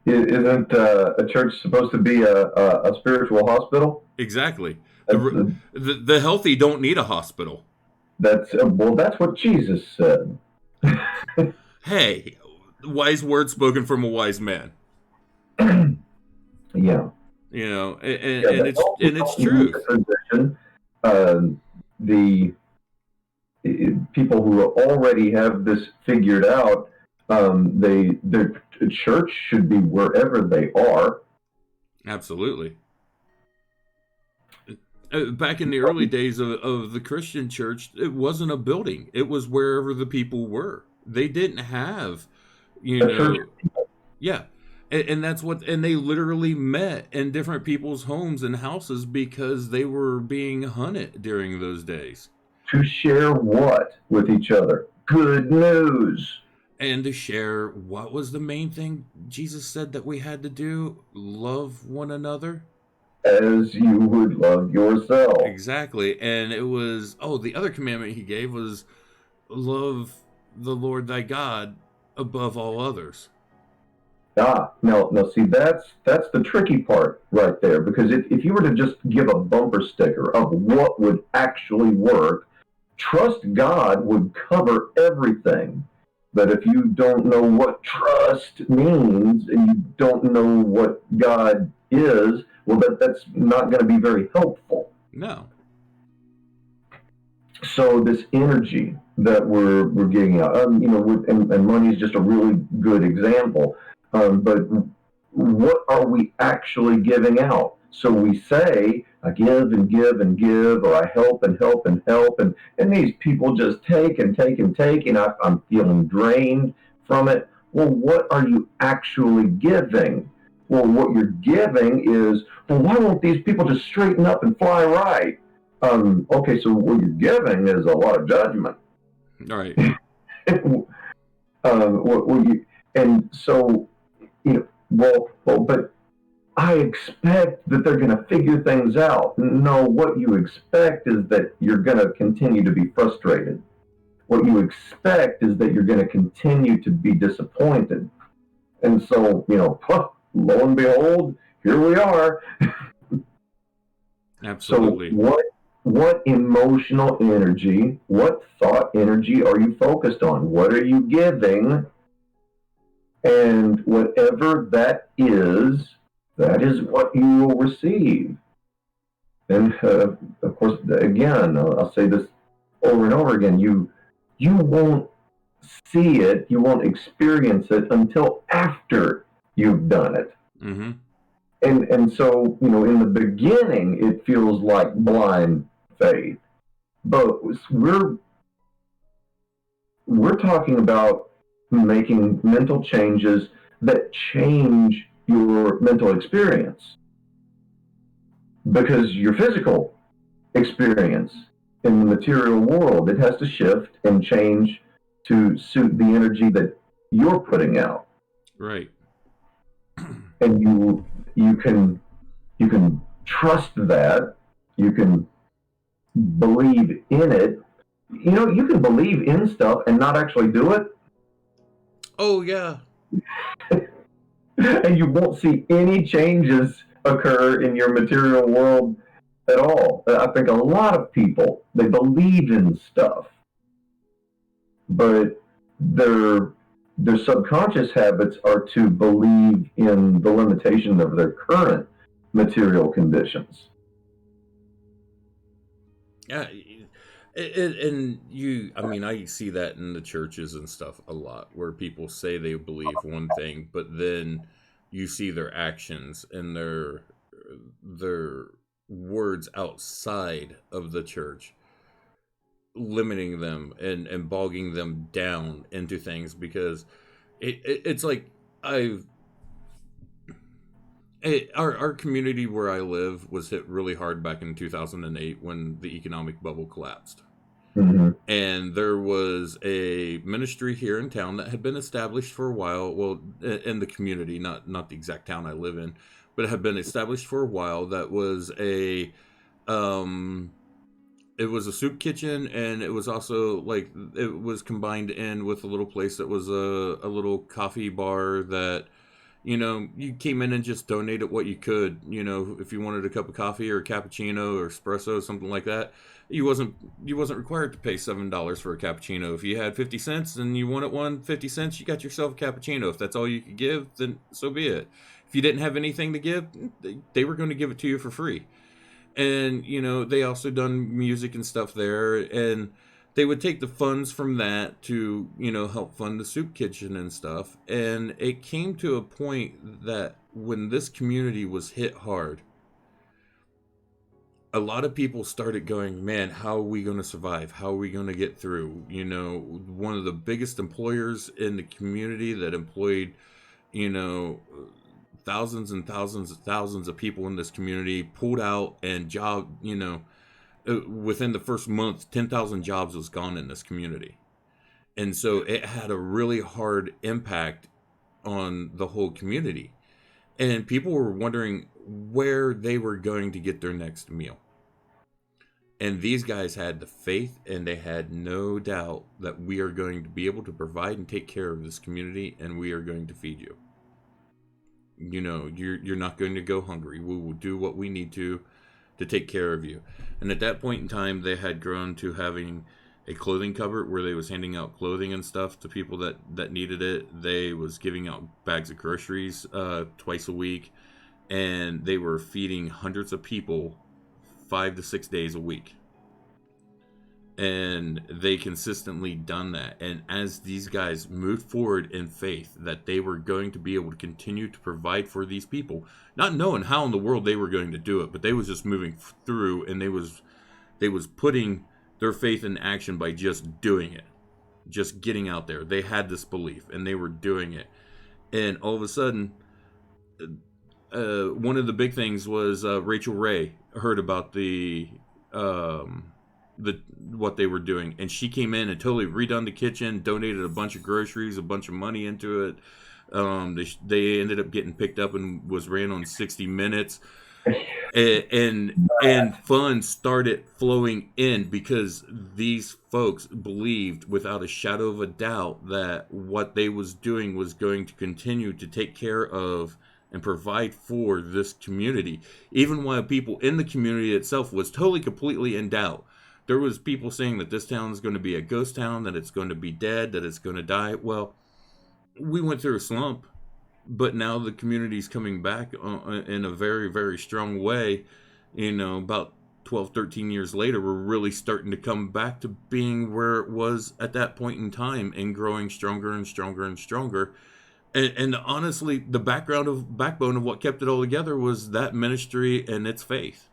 B: Isn't a church supposed to be a spiritual hospital?
A: Exactly.
B: That's,
A: The healthy don't need a hospital.
B: that's what Jesus said.
A: Hey, wise words spoken from a wise man.
B: Yeah.
A: And it's
B: Need
A: truth.
B: a physician. The people who already have this figured out, their church should be wherever they are.
A: Absolutely. Back in the early days of the Christian church, it wasn't a building. It was wherever the people were. They didn't have, you
B: A church,
A: know, yeah. And that's and they literally met in different people's homes and houses because they were being hunted during those days.
B: to share what with each other? Good news.
A: And to share what was the main thing Jesus said that we had to do? Love one another.
B: As you would love yourself.
A: Exactly. And it was, the other commandment he gave was love the Lord thy God above all others.
B: Now, see, that's the tricky part right there. Because if you were to just give a bumper sticker of what would actually work, trust God would cover everything. But if you don't know what trust means and you don't know what God is, well, that's not going to be very helpful.
A: No.
B: So this energy that we're getting out, and money is just a really good example. But what are we actually giving out? So we say, I give and give and give, or I help and help and help, and these people just take and take and take, and I'm feeling drained from it. Well, what are you actually giving? Well, what you're giving is, well, why won't these people just straighten up and fly right? Okay, so what you're giving is a lot of judgment.
A: All right.
B: And so, but I expect that they're going to figure things out. No, what you expect is that you're going to continue to be frustrated. What you expect is that you're going to continue to be disappointed. And so, lo and behold, here we are.
A: Absolutely.
B: So what emotional energy, what thought energy are you focused on? What are you giving? And whatever that is what you will receive. And of course, again, I'll say this over and over again: you won't see it, you won't experience it until after you've done it.
A: Mm-hmm.
B: And so, in the beginning, it feels like blind faith, but we're talking about making mental changes that change your mental experience, because your physical experience in the material world, it has to shift and change to suit the energy that you're putting out.
A: Right.
B: And you can trust that, you can believe in it. You can believe in stuff and not actually do it.
A: Oh, yeah.
B: And you won't see any changes occur in your material world at all. I think a lot of people, they believe in stuff, but their their subconscious habits are to believe in the limitation of their current material conditions.
A: Yeah, and you, I mean, I see that in the churches and stuff a lot, where people say they believe one thing, but then you see their actions and their words outside of the church limiting them and bogging them down into things because it's like I've our community where I live was hit really hard back in 2008 when the economic bubble collapsed.
B: Mm-hmm.
A: And there was a ministry here in town that had been established for a while, well, in the community, not the exact town I live in, but it had been established for a while. That was a um it was a soup kitchen, and it was also like it was combined in with a little place that was a little coffee bar that you came in and just donated what you could. If you wanted a cup of coffee or a cappuccino or espresso, something like that, you wasn't you wasn't required to pay $7 for a cappuccino. If you had 50 cents and you wanted one 50 cents, you got yourself a cappuccino. If that's all you could give, then so be it. If you didn't have anything to give, they were going to give it to you for free. And they also done music and stuff there, and they would take the funds from that to help fund the soup kitchen and stuff. And it came to a point that when this community was hit hard, a lot of people started going, man, how are we going to survive? How are we going to get through? One of the biggest employers in the community that employed you know thousands and thousands of people in this community pulled out, and within the first month 10,000 jobs was gone in this community. And so it had a really hard impact on the whole community, and people were wondering where they were going to get their next meal. And these guys had the faith, and they had no doubt that we are going to be able to provide and take care of this community, and we are going to feed you. You're not going to go hungry. We will do what we need to take care of you. And at that point in time, they had grown to having a clothing cupboard where they was handing out clothing and stuff to people that needed it. They was giving out bags of groceries twice a week, and they were feeding hundreds of people 5 to 6 days a week. And they consistently done that. And as these guys moved forward in faith that they were going to be able to continue to provide for these people, not knowing how in the world they were going to do it, but they was just moving through, and they was putting their faith in action by just doing it, just getting out there. They had this belief and they were doing it. And all of a sudden, one of the big things was Rachel Ray heard about what they were doing, and she came in and totally redone the kitchen, donated a bunch of groceries, a bunch of money into it. They ended up getting picked up and was ran on 60 Minutes, and funds started flowing in because these folks believed without a shadow of a doubt that what they was doing was going to continue to take care of and provide for this community, even while people in the community itself was totally completely in doubt. There was people saying that this town is going to be a ghost town, that it's going to be dead, that it's going to die. Well, we went through a slump, but now the community's coming back in a very, very strong way. About 12, 13 years later, we're really starting to come back to being where it was at that point in time, and growing stronger and stronger and stronger. And honestly, the backbone of what kept it all together was that ministry and its faith.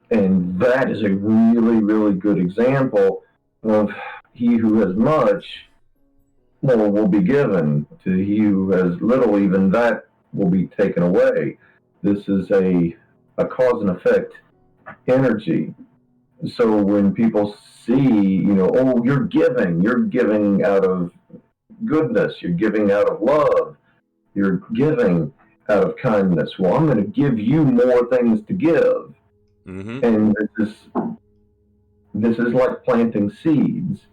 B: And that is a really, really good example of he who has much, more will be given. To he who has little, even that will be taken away. This is a cause and effect energy. So when people see, oh, you're giving out of goodness, you're giving out of love, you're giving out of kindness. Well, I'm going to give you more things to give.
A: Mm-hmm.
B: And this is like planting seeds.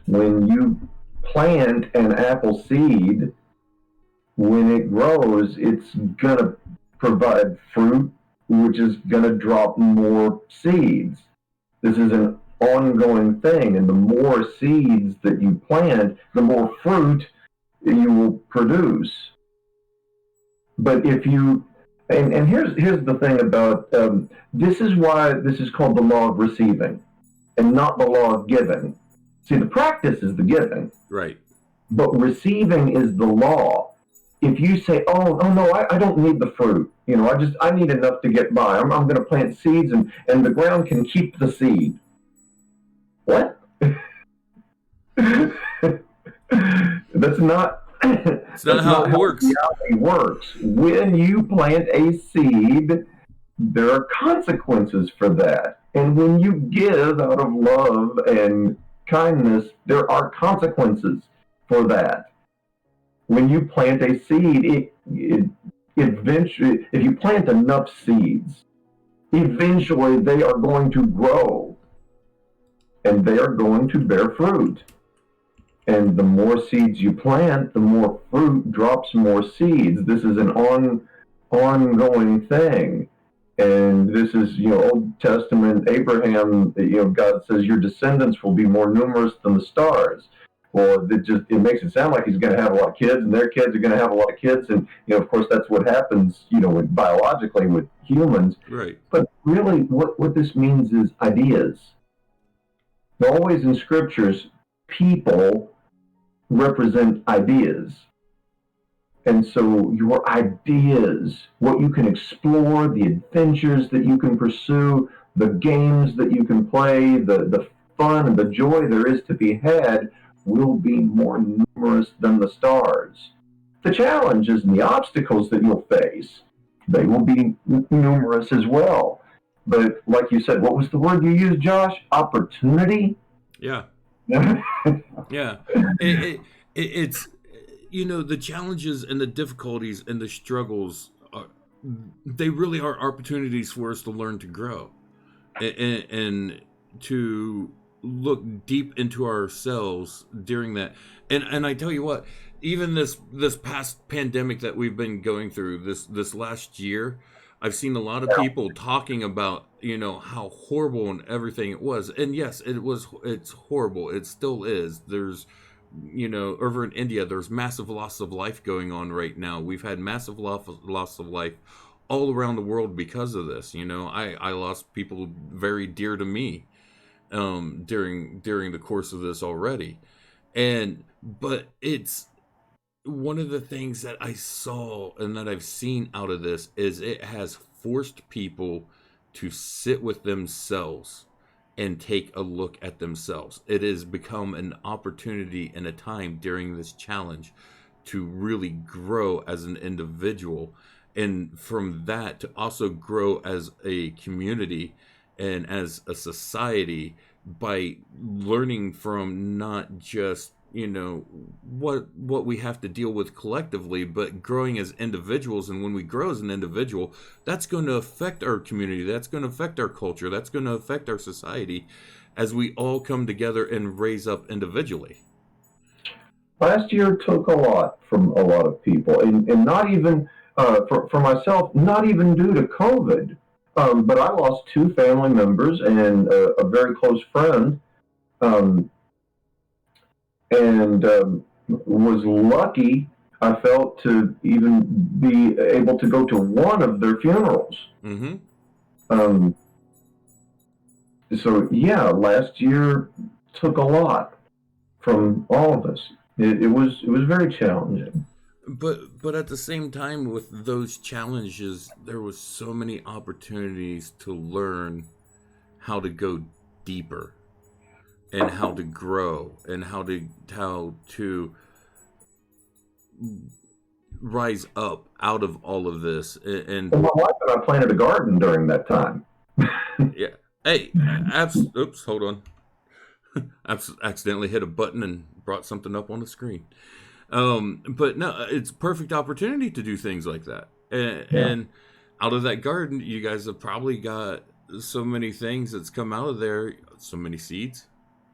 B: When you plant an apple seed, when it grows, it's going to provide fruit which is going to drop more seeds. This is an ongoing thing, and the more seeds that you plant, the more fruit you will produce. But if you and here's the thing about this is why this is called the law of receiving and not the law of giving. See, the practice is the giving,
A: Right.
B: but receiving is the law. If you say, "Oh no, I don't need the fruit. I need enough to get by. I'm going to plant seeds, and the ground can keep the seed." What? That's not
A: It's not
B: that's
A: how
B: not
A: it
B: how
A: works.
B: reality works. When you plant a seed, there are consequences for that. And when you give out of love and kindness, there are consequences for that. When you plant a seed, it eventually, if you plant enough seeds, eventually they are going to grow and they are going to bear fruit. And the more seeds you plant, the more fruit drops more seeds. This is an ongoing thing. And this is, Old Testament Abraham, God says your descendants will be more numerous than the stars. Well, it makes it sound like he's going to have a lot of kids, and their kids are going to have a lot of kids, and of course that's what happens, biologically with humans.
A: Right.
B: But really, what this means is ideas. Always in scriptures, people represent ideas. And so your ideas, what you can explore, the adventures that you can pursue, the games that you can play, the fun and the joy there is to be had will be more numerous than the stars. The challenges and the obstacles that you'll face, they will be numerous as well. But like you said, what was the word you used, Josh? Opportunity?
A: Yeah. Yeah. It's the challenges and the difficulties and the struggles they really are opportunities for us to learn to grow and to look deep into ourselves during that. And I tell you what, even this past pandemic that we've been going through this last year, I've seen a lot of people talking about how horrible and everything it was. And yes, it's horrible. It still is. There's over in India, there's massive loss of life going on right now. We've had massive loss of life all around the world because of this. I lost people very dear to me during the course of this already. But it's one of the things that I saw and that I've seen out of this is it has forced people to sit with themselves and take a look at themselves. It has become an opportunity and a time during this challenge to really grow as an individual, and from that to also grow as a community and as a society by learning from not just what we have to deal with collectively, but growing as individuals. And when we grow as an individual, that's going to affect our community, that's going to affect our culture, that's going to affect our society as we all come together and raise up individually.
B: Last year took a lot from a lot of people, and not even for myself, not even due to COVID. But I lost two family members and a very close friend. Um, and was lucky, I felt, to even be able to go to one of their funerals.
A: Mm-hmm.
B: Um, so yeah, last year took a lot from all of us. It was very challenging.
A: But at the same time, with those challenges, there was so many opportunities to learn how to go deeper and how to grow and how to rise up out of all of this. And
B: Well, my wife and I planted a garden during that time.
A: yeah, hey, oops, hold on. I accidentally hit a button and brought something up on the screen. But no, it's a perfect opportunity to do things like that.
B: Yeah.
A: And out of that garden, you guys have probably got so many things that's come out of there, so many seeds,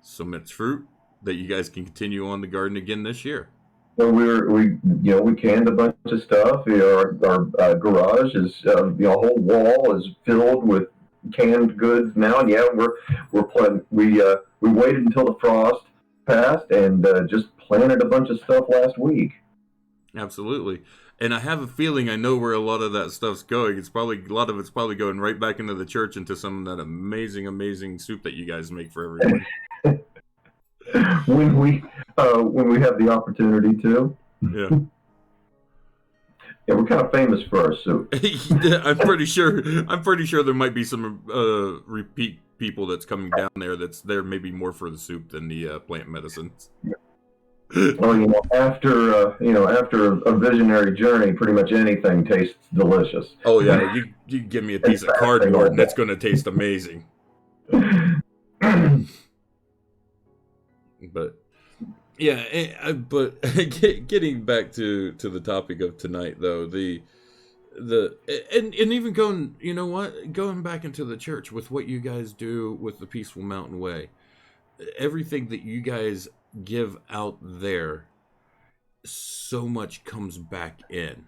A: so much fruit that you guys can continue on the garden again this year.
B: So we canned a bunch of stuff. Our garage is a whole wall is filled with canned goods now. And yeah, we're planning. We waited until the frost passed and just planted a bunch of stuff last week.
A: Absolutely. And I have a feeling I know where a lot of that stuff's going. It's probably a lot of it's probably going right back into the church into some of that amazing, amazing soup that you guys make for everyone.
B: When we have the opportunity to.
A: Yeah.
B: Yeah, we're kind of famous for our soup.
A: I'm pretty sure. I'm pretty sure there might be some repeat people that's coming down there. That's there maybe more for the soup than the plant medicines.
B: Well, after a visionary journey, pretty much anything tastes delicious.
A: Oh yeah, you give me a piece of cardboard and it's going to taste amazing. But yeah, but getting back to the topic of tonight though, and even going, you know what, going back into the church with what you guys do with the Peaceful Mountain Way, everything that you guys give out there, so much comes back in.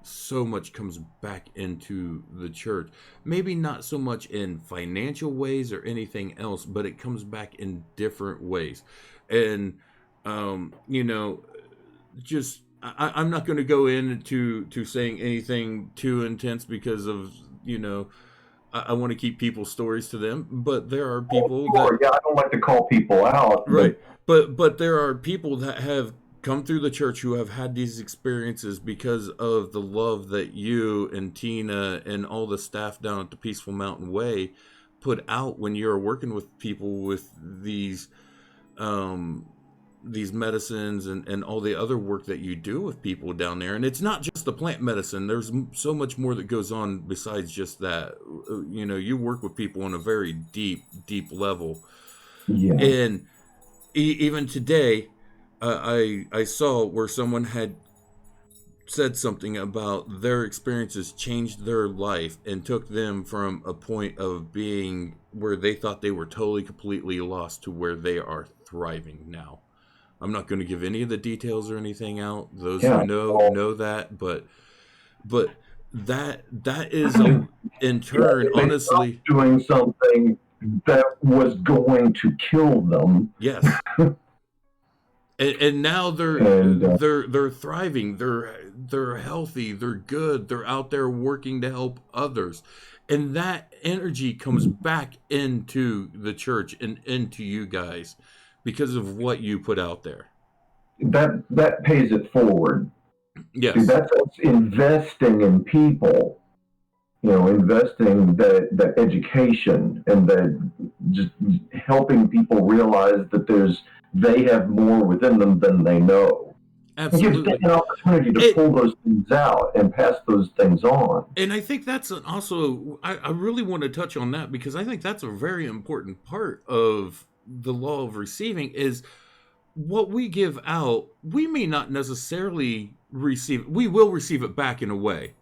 A: So much comes back into the church. Maybe not so much in financial ways or anything else, but it comes back in different ways. And just I'm not going to go into saying anything too intense because of I want to keep people's stories to them. But there are people that
B: yeah, I don't like to call people out,
A: right. But there are people that have come through the church who have had these experiences because of the love that you and Tina and all the staff down at the Peaceful Mountain Way put out when you're working with people with these medicines and all the other work that you do with people down there. And it's not just the plant medicine. There's so much more that goes on besides just that. You work with people on a very deep level.
B: Yeah.
A: And even today, I saw where someone had said something about their experiences changed their life and took them from a point of being where they thought they were totally, completely lost to where they are thriving now. I'm not going to give any of the details or anything out. Those who know that, but that is in turn, honestly,
B: doing something that was going to kill them.
A: Yes. And now they're thriving. They're healthy. They're good. They're out there working to help others, and that energy comes back into the church and into you guys because of what you put out there.
B: That pays it forward.
A: Yes.
B: See, that's us investing in people. Investing that education and that just helping people realize that they have more within them than they know.
A: Absolutely.
B: It gives them an opportunity to pull those things out and pass those things on.
A: And I think that's also, I really want to touch on that because I think that's a very important part of the law of receiving is what we give out, we may not necessarily receive, we will receive it back in a way,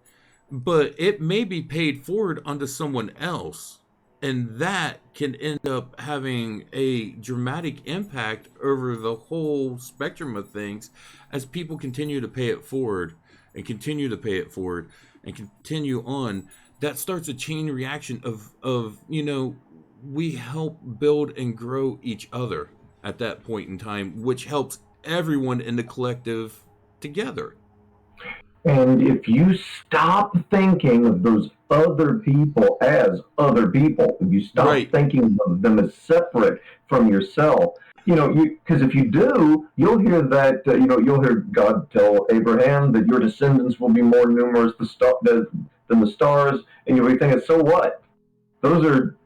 A: but it may be paid forward onto someone else. And that can end up having a dramatic impact over the whole spectrum of things as people continue to pay it forward and continue to pay it forward and continue on. That starts a chain reaction of we help build and grow each other at that point in time, which helps everyone in the collective together.
B: And if you stop thinking of those other people as other people, if you stop thinking of them as separate from yourself, because if you do, you'll hear that, you'll hear God tell Abraham that your descendants will be more numerous than the stars, and you'll be thinking, so what? Those are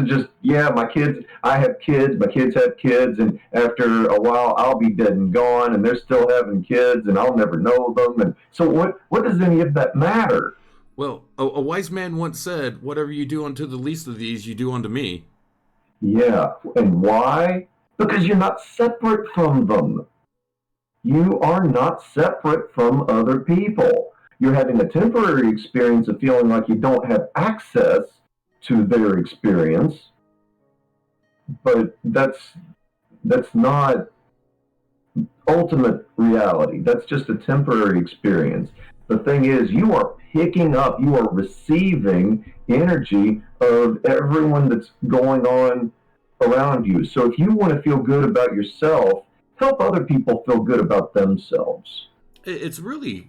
B: just, my kids, I have kids, my kids have kids, and after a while I'll be dead and gone, and they're still having kids, and I'll never know them. And so what does any of that matter?
A: Well, a wise man once said, whatever you do unto the least of these, you do unto me.
B: Yeah, and why? Because you're not separate from them. You are not separate from other people. You're having a temporary experience of feeling like you don't have access to their experience, but that's not ultimate reality. That's just a temporary experience. The thing is, you are picking up, you are receiving energy of everyone that's going on around you. So if you want to feel good about yourself, help other people feel good about themselves.
A: It's really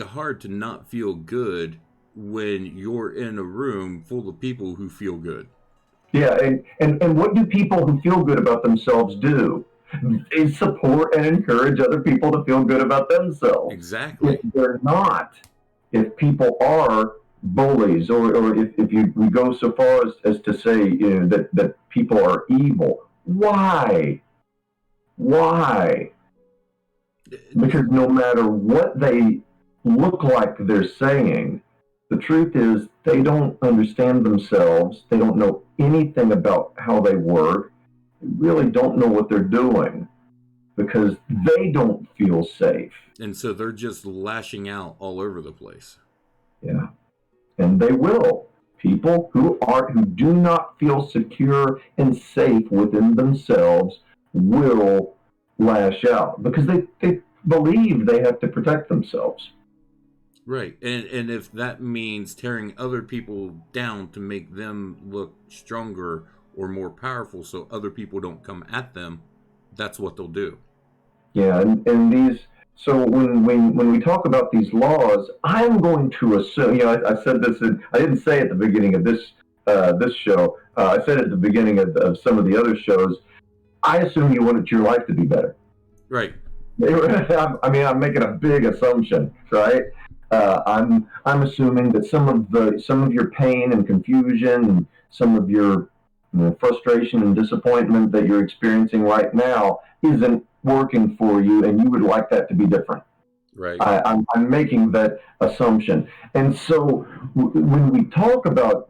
A: hard to not feel good when you're in a room full of people who feel good.
B: Yeah, and what do people who feel good about themselves do? They support and encourage other people to feel good about themselves. If
A: Exactly.
B: they're not, if people are bullies, or if we go so far as to say, that people are evil, why? Why? Because no matter what they look like they're saying, the truth is they don't understand themselves. They don't know anything about how they work. They really don't know what they're doing because they don't feel safe.
A: And so they're just lashing out all over the place.
B: Yeah. And they will. People who do not feel secure and safe within themselves will lash out because they believe they have to protect themselves.
A: Right. And if that means tearing other people down to make them look stronger or more powerful so other people don't come at them, that's what they'll do.
B: Yeah, and these. So when we talk about these laws, I'm going to assume. I said this. I didn't say at the beginning of this show. I said at the beginning of some of the other shows. I assume you wanted your life to be better.
A: Right.
B: I mean, I'm making a big assumption, right? I'm assuming that some of your pain and confusion, and some of your frustration and disappointment that you're experiencing right now isn't working for you, and you would like that to be different.
A: Right.
B: I'm making that assumption, and so when we talk about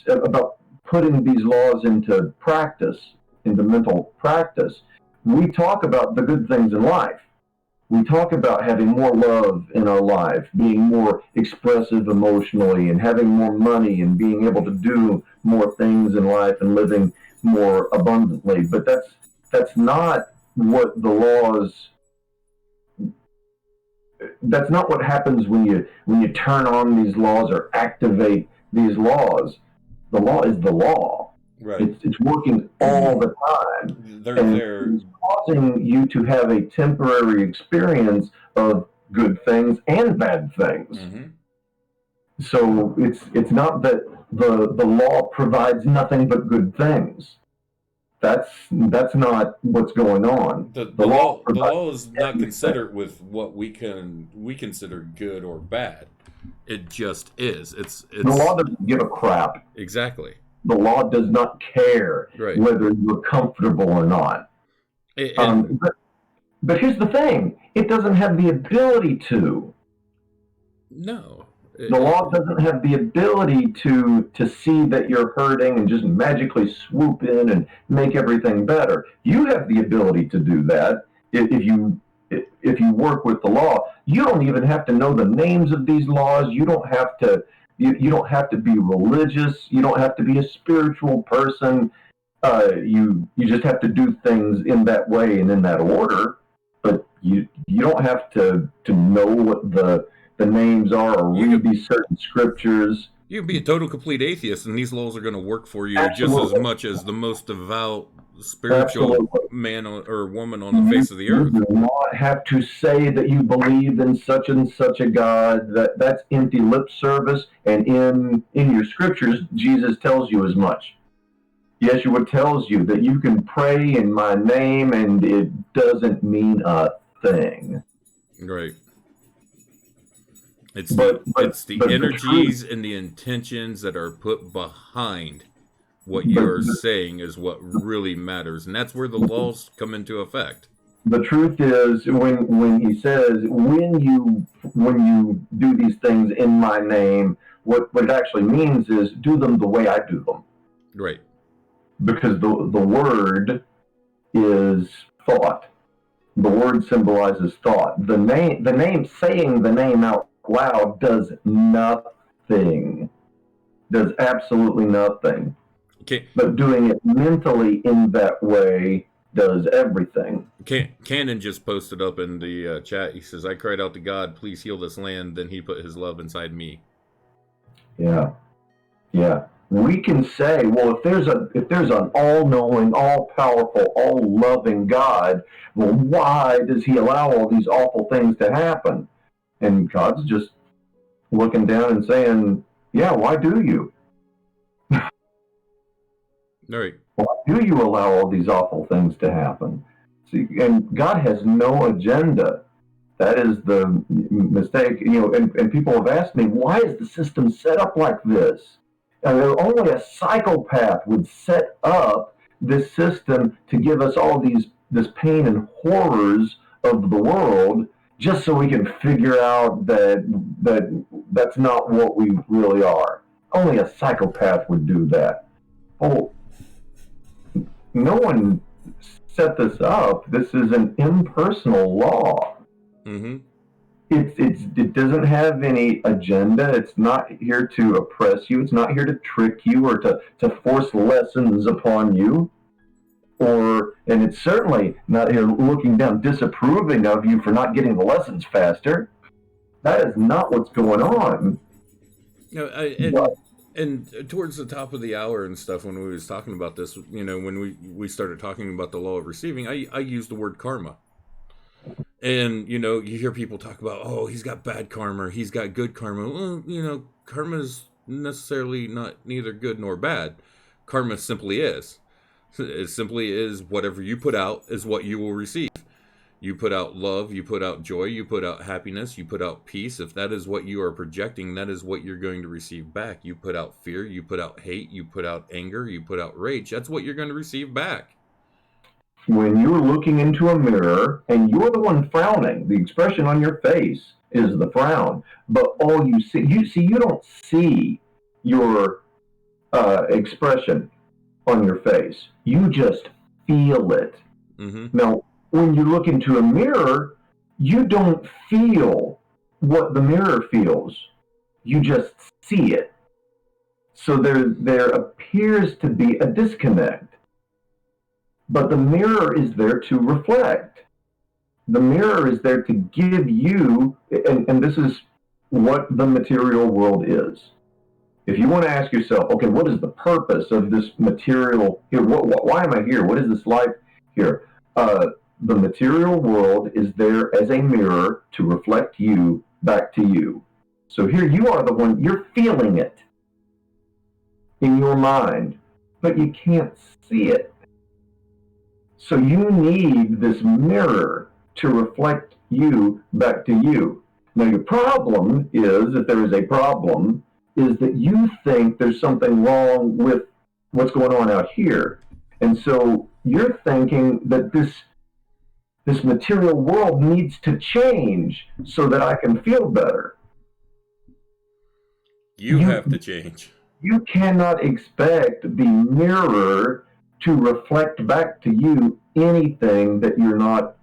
B: about putting these laws into practice, into mental practice, we talk about the good things in life. We talk about having more love in our life, being more expressive emotionally, and having more money, and being able to do more things in life and living more abundantly. But that's not what the laws. That's not what happens when you turn on these laws or activate these laws. The law is the law.
A: Right.
B: It's working all the time,
A: They're
B: and
A: there.
B: it's causing you to have a temporary experience of good things and bad things.
A: Mm-hmm.
B: So it's not that the law provides nothing but good things. That's not what's going on.
A: The
B: The law
A: law the
B: provides
A: law is not
B: everything.
A: considered with what we consider good or bad. It just is.
B: The
A: It's
B: law doesn't give a crap.
A: exactly.
B: The law does not care
A: Right.
B: whether you're comfortable or not.
A: And
B: But here's the thing: it doesn't have the ability to.
A: no.
B: The law doesn't have the ability to see that you're hurting and just magically swoop in and make everything better. You have the ability to do that if you work with the law. You don't even have to know the names of these laws. You don't have to be religious. You don't have to be a spiritual person. You just have to do things in that way and in that order. But you don't have to know what the names are or
A: you
B: read
A: could
B: these certain scriptures.
A: you could be a total complete atheiist, and these laws are going to work for you just as
B: Absolutely,
A: much as the most devout spiritual
B: absolutely.
A: man or woman on the face of the
B: You
A: earth.
B: do not have to say that you believe in such and such a God. That's empty lip service. And in your scriptures, Jesus tells you as much. Yeshua tells you that you can pray in my name, and it doesn't mean a thing.
A: Right. It's the
B: But
A: it's the
B: the truth,
A: energies and the intentions that are put behind what you
B: but
A: are saying is what really matters, and that's where the laws come into effect.
B: the truth is, when he says, when you do these things in my name, what it actually means is do them the way I do them,
A: Right.
B: because the word is thought. The word symbolizes thought. The name, saying the name out loud does nothing. Does absolutely nothing.
A: Okay.
B: But doing it mentally in that way does everything.
A: Cannon just posted up in the chat. He says, "I cried out to God, please heal this land. Then He put His love inside me."
B: Yeah, yeah. We can say, well, if there's an all-knowing, all-powerful, all-loving God, well, why does He allow all these awful things to happen? And God's just looking down and saying, yeah, why do you?
A: All right.
B: Why do you allow all these awful things to happen? See, and God has no agenda. That is the mistake. And people have asked me, why is the system set up like this? And only a psychopath would set up this system to give us all this pain and horrors of the world, just so we can figure out that's not what we really are. Only a psychopath would do that. Oh, no one set this up. This is an impersonal law.
A: Mm-hmm.
B: It doesn't have any agenda. It's not here to oppress you. It's not here to trick you or to force lessons upon you. And it's certainly not here looking down, disapproving of you for not getting the lessons faster. That is not what's going on.
A: No, and towards the top of the hour and stuff, when we was talking about this, when we started talking about the law of receiving, I used the word karma. And, you hear people talk about, oh, he's got bad karma, he's got good karma. Well, karma is necessarily not neither good nor bad. Karma simply is. It simply is whatever you put out is what you will receive. You put out love, you put out joy, you put out happiness, you put out peace. If that is what you are projecting, that is what you're going to receive back. You put out fear, you put out hate, you put out anger, you put out rage. That's what you're going to receive back.
B: When you're looking into a mirror and you're the one frowning, the expression on your face is the frown. But all you don't see your expression on your face. You just feel it.
A: Mm-hmm.
B: Now, when you look into a mirror, you don't feel what the mirror feels. You just see it. So there appears to be a disconnect. But the mirror is there to reflect. The mirror is there to give you, and this is what the material world is. If you want to ask yourself, okay, what is the purpose of this material here? Why am I here? What is this life here? The material world is there as a mirror to reflect you back to you. So here you are the one, you're feeling it in your mind, but you can't see it. So you need this mirror to reflect you back to you. Now your problem is, if there is a problem, is that you think there's something wrong with what's going on out here. And so you're thinking that this material world needs to change so that I can feel better.
A: You have to change.
B: You cannot expect the mirror to reflect back to you anything that you're not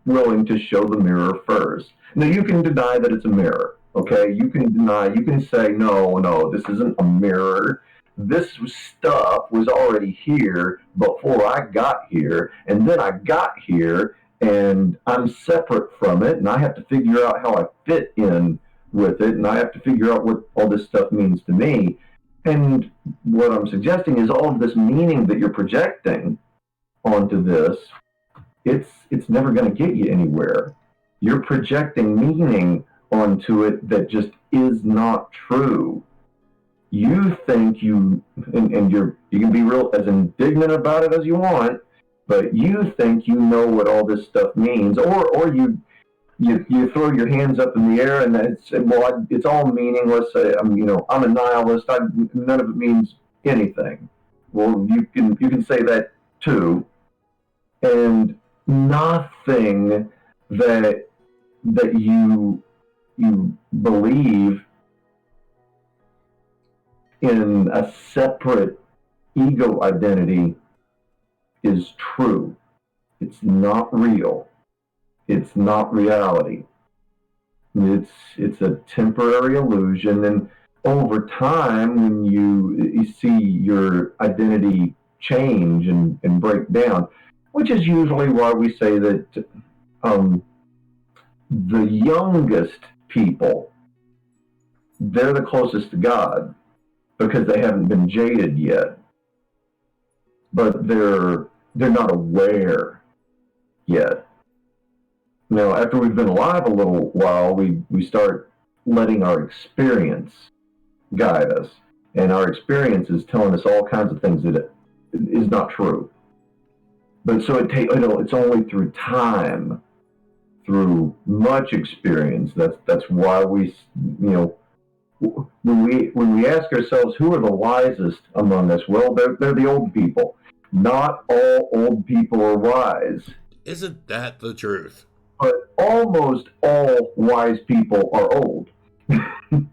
B: willing to show the mirror first. Now, you can deny that it's a mirror, okay? You can say, no, this isn't a mirror. This stuff was already here before I got here, and then I got here, and I'm separate from it, and I have to figure out how I fit in with it, and I have to figure out what all this stuff means to me. And what I'm suggesting is all of this meaning that you're projecting onto this, it's never going to get you anywhere. You're projecting meaning onto it that just is not true. You think you can be real as indignant about it as you want, but you think you know what all this stuff means, or you throw your hands up in the air and it's all meaningless. I'm a nihilist. None of it means anything. Well, you can say that too, and nothing that you believe in a separate ego identity is true. It's not real. It's not reality. It's a temporary illusion, and over time, when you see your identity change and break down, which is usually why we say that um, the youngest people, they're the closest to God because they haven't been jaded yet, but they're not aware yet. Now, after we've been alive a little while, we start letting our experience guide us, and our experience is telling us all kinds of things that is not true. But so it's only through time, through much experience. That's why when we ask ourselves who are the wisest among us, well, they're the old people. Not all old people are wise,
A: Isn't that the truth?
B: but almost all wise people are old. And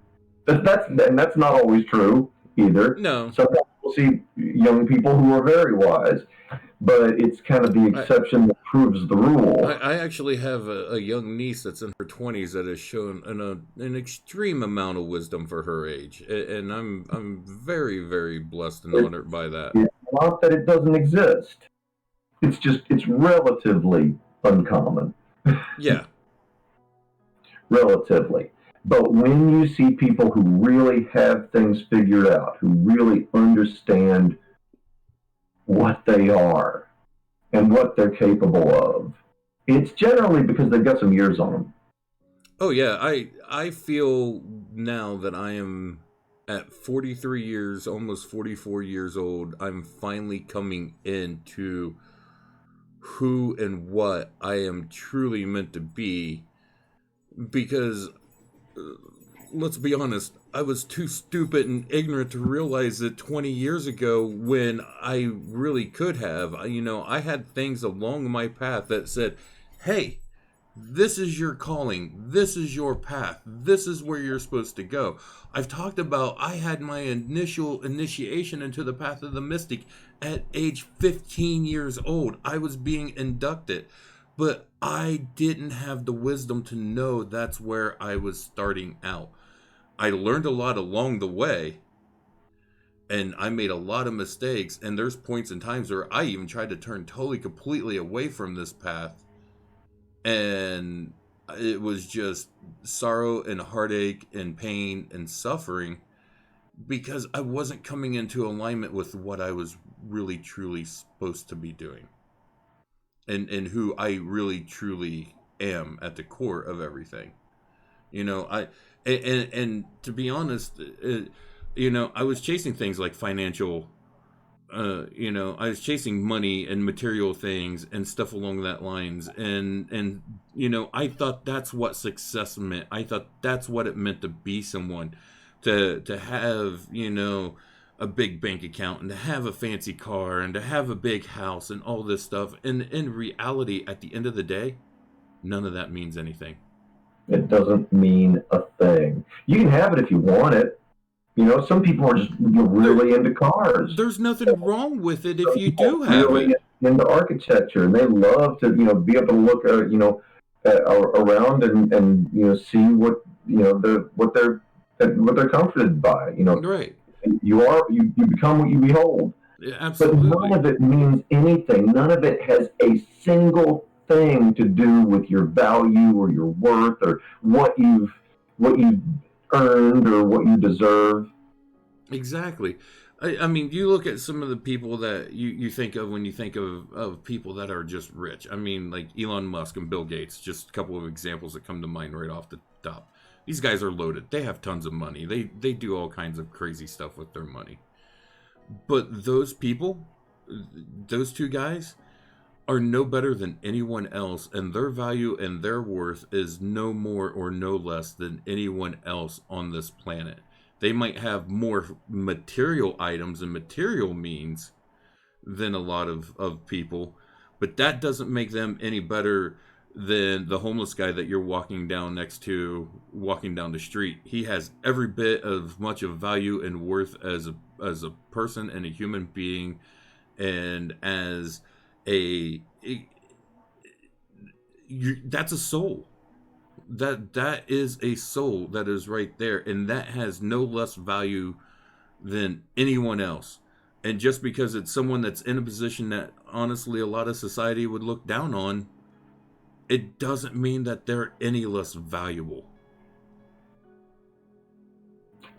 B: that's not always true either.
A: No.
B: Sometimes we'll see young people who are very wise, but it's kind of the
A: I,
B: exception that proves the rule.
A: I actually have a young niece that's in her 20s that has shown an extreme amount of wisdom for her age, and I'm very, very blessed and honored by that.
B: It's not that it doesn't exist. It's relatively uncommon.
A: Yeah.
B: Relatively. But when you see people who really have things figured out, who really understand what they are and what they're capable of, it's generally because they've got some years on them.
A: Oh yeah, I feel now that I am at 43 years, almost 44 years old, I'm finally coming into who and what I am truly meant to be because let's be honest, I was too stupid and ignorant to realize it 20 years ago when I really could have. I had things along my path that said, "Hey, this is your calling. This is your path. This is where you're supposed to go." I've talked about I had my initial initiation into the path of the mystic at age 15 years old. I was being inducted, but I didn't have the wisdom to know that's where I was starting out. I learned a lot along the way, and I made a lot of mistakes, and there's points and times where I even tried to turn totally completely away from this path, and it was just sorrow and heartache and pain and suffering because I wasn't coming into alignment with what I was really truly supposed to be doing, and who I really truly am at the core of everything. I and to be honest, I was chasing things like financial. I was chasing money and material things and stuff along that lines, and I thought that's what success meant. I thought that's what it meant to be someone, to have a big bank account and to have a fancy car and to have a big house and all this stuff. And in reality, at the end of the day, none of that means anything.
B: It doesn't mean a thing. You can have it if you want it. Some people are just
A: There,
B: really into cars.
A: there's nothing wrong with it if
B: Some
A: you
B: people
A: do
B: are
A: have
B: really
A: it.
B: into architecture, and they love to, be able to look, around and see what they're comforted by.
A: Right.
B: You become what you behold.
A: Yeah,
B: But none
A: absolutely.
B: of it means anything. None of it has a single thing to do with your value or your worth or what you've earned or what you deserve.
A: Exactly. I mean, you look at some of the people that you think of when you think of people that are just rich. I mean, like Elon Musk and Bill Gates, just a couple of examples that come to mind right off the top. These guys are loaded. They have tons of money. They do all kinds of crazy stuff with their money. But those people, those two guys, are no better than anyone else, and their value and their worth is no more or no less than anyone else on this planet. They might have more material items and material means than a lot of people, but that doesn't make them any better than the homeless guy that you're walking down next to, walking down the street. He has every bit of much of value and worth as a person and a human being, and as a that's a soul. That is a soul that is right there, and that has no less value than anyone else. And just because it's someone that's in a position that honestly a lot of society would look down on, it doesn't mean that they're any less valuable.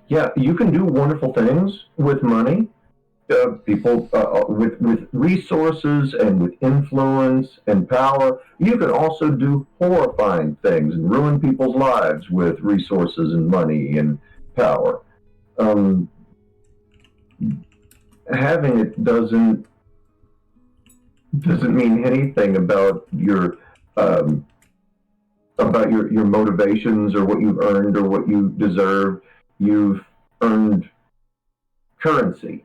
B: Yeah, you can do wonderful things with money. People with resources and with influence and power. You can also do horrifying things and ruin people's lives with resources and money and power. Um, Having it doesn't mean anything um, about your motivations or what you've earned or what you deserve. You've earned currency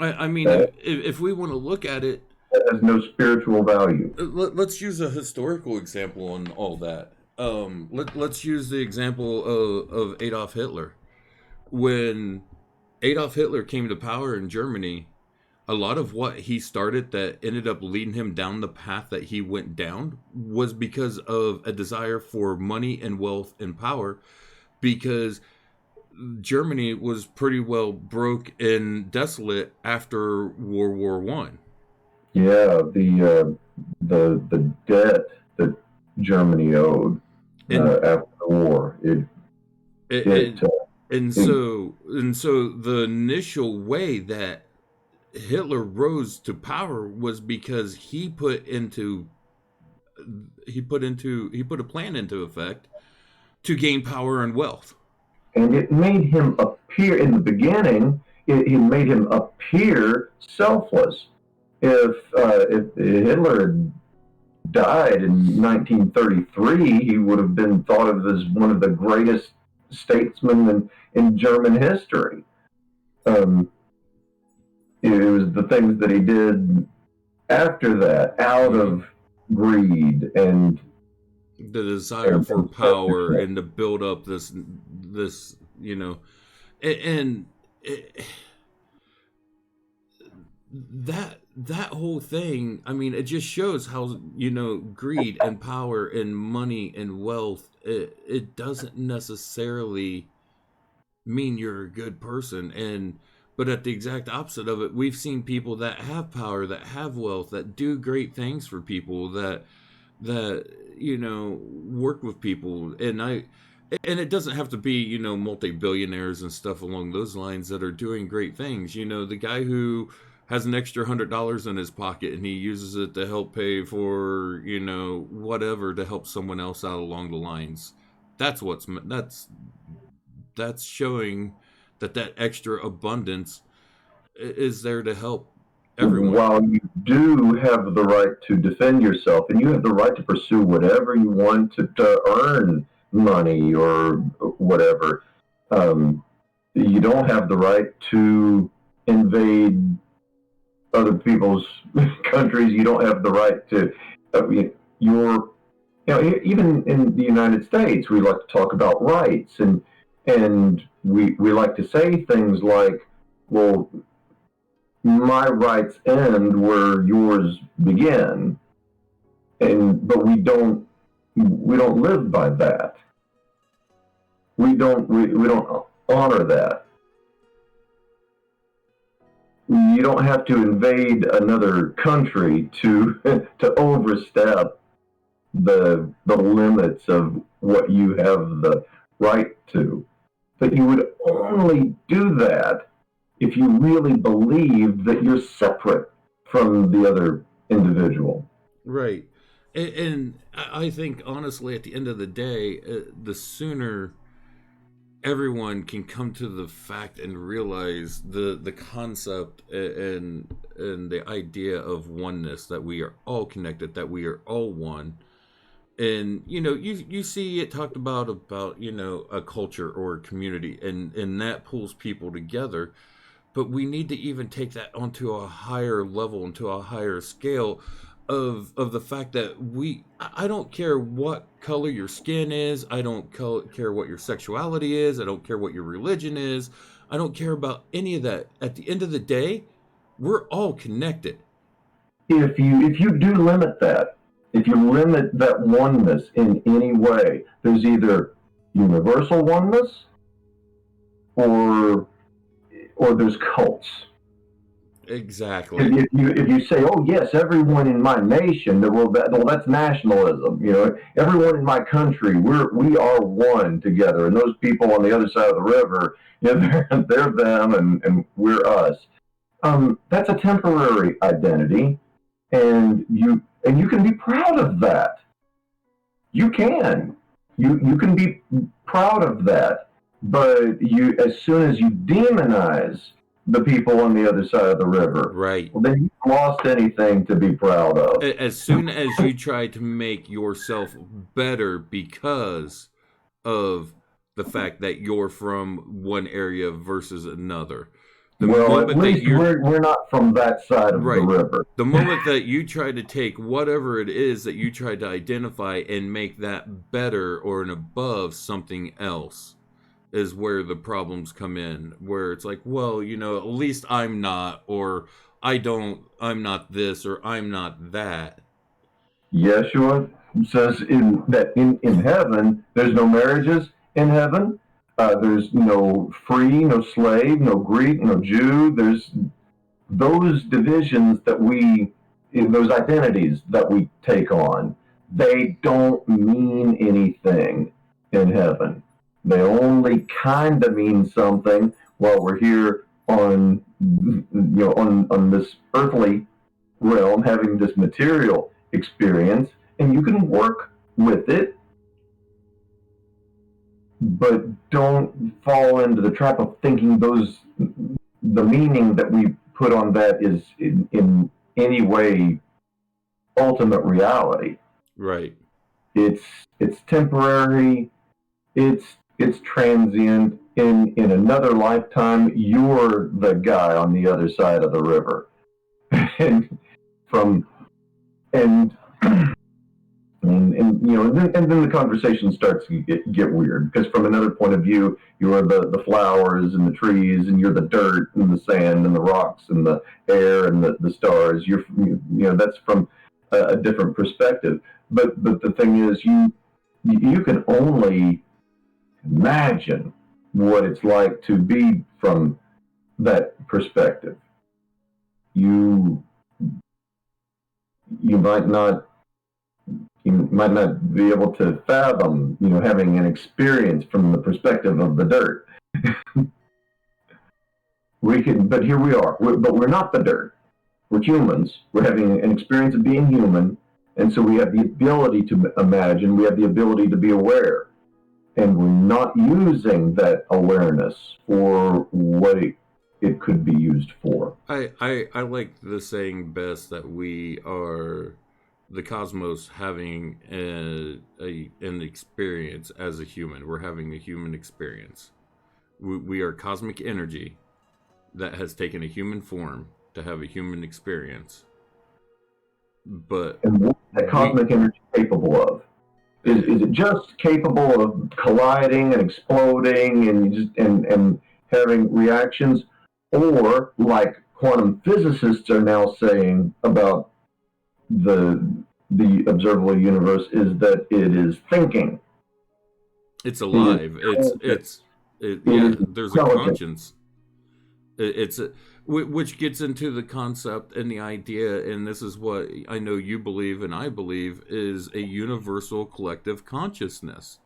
A: I mean,
B: that
A: if we want to look at it,
B: has no spiritual value.
A: let's use a historical example on all that. Let's use the example of Adolf Hitler. When Adolf Hitler came to power in Germany, a lot of what he started that ended up leading him down the path that he went down was because of a desire for money and wealth and power, because Germany was pretty well broke and desolate after World War I.
B: Yeah, the debt that Germany owed
A: And
B: after the war,
A: it,
B: it,
A: it
B: uh,
A: and
B: it
A: so the initial way that Hitler rose to power was because he put a plan into effect to gain power and wealth.
B: and it made him appear in the beginning. It made him appear selfless. If Hitler had died in 1933, he would have been thought of as one of the greatest statesmen in German history. Um, it was the things that he did after that, out
A: Mm-hmm.
B: of greed
A: The desire for
B: and
A: power
B: selfishness.
A: and to build up this and it, that whole thing, I mean, it just shows how, greed and power and money and wealth, it doesn't necessarily mean you're a good person. And but at the exact opposite of it, we've seen people that have power, that have wealth, that do great things for people, that work with people. And it doesn't have to be, multi-billionaires and stuff along those lines that are doing great things. The guy who has an extra $100 in his pocket and he uses it to help pay for, whatever, to help someone else out along the lines. That's showing that extra abundance is there to help everyone.
B: While you do have the right to defend yourself and you have the right to pursue whatever you want to earn money or whatever, um, you don't have the right to invade other people's countries. You don't have the right to, your, even in the United States, we like to talk about rights and we like to say things like, well, my rights end where yours begin, but we don't live by that. We don't honor that. You don't have to invade another country to to overstep the limits of what you have the right to. But you would only do that if you really believed that you're separate from the other individual.
A: Right. And I think, honestly, at the end of the day, the sooner everyone can come to the fact and realize the concept and the idea of oneness, that we are all connected, that we are all one. And you see it talked about a culture or a community, and that pulls people together. But we need to even take that onto a higher level, into a higher scale of the fact that I don't care what color your skin is, I don't care what your sexuality is, I don't care what your religion is, I don't care about any of that. At the end of the day, we're all connected.
B: If you do limit that, if you limit that oneness in any way, there's either universal oneness or there's cults.
A: Exactly.
B: If you say, "Oh yes, everyone in my nation," well, that's nationalism. Everyone in my country, we are one together, and those people on the other side of the river, they're them, and we're us. That's a temporary identity, and you can be proud of that. You can. You can be proud of that, but as soon as you demonize the people on the other side of the river,
A: Right.
B: well, then you've lost anything to be proud of.
A: As soon as you try to make yourself better because of the fact that you're from one area versus another, the
B: Well, at
A: moment that
B: least
A: you're
B: we're not from that side of the
A: right,
B: river.
A: the moment that you try to take whatever it is that you try to identify and make that better or an above something else is where the problems come in, where it's like, well, at least I'm not, or I'm not this, or I'm not that.
B: Yeshua says in heaven there's no marriages in heaven. There's no free, no slave, no Greek, no Jew. There's those divisions those identities that we take on. They don't mean anything in heaven. They only kind of mean something while we're here on this earthly realm, having this material experience, and you can work with it, but don't fall into the trap of thinking the meaning that we put on that is in any way ultimate reality.
A: Right.
B: It's it's temporary. It's transient. In another lifetime, you're the guy on the other side of the river, and from and and then the conversation starts to get weird, because from another point of view, you're the flowers and the trees, and you're the dirt and the sand and the rocks and the air and the stars. That's from a different perspective. But the thing is, you can only imagine what it's like to be from that perspective. You you might not you might not be able to fathom, having an experience from the perspective of the dirt. But here we are. But we're not the dirt. We're humans. We're having an experience of being human, and so we have the ability to imagine. We have the ability to be aware, and we're not using that awareness for what it could be used for.
A: I like the saying best that we are the cosmos having an experience as a human. We're having a human experience. We are cosmic energy that has taken a human form to have a human experience. But
B: and what is that cosmic energy capable of? Is it just capable of colliding and exploding and having reactions, or like quantum physicists are now saying about the observable universe, is that it is thinking?
A: it's alive. Yeah. There's a conscience. It's which gets into the concept and the idea, and this is what I know you believe and I believe, is a universal collective consciousness,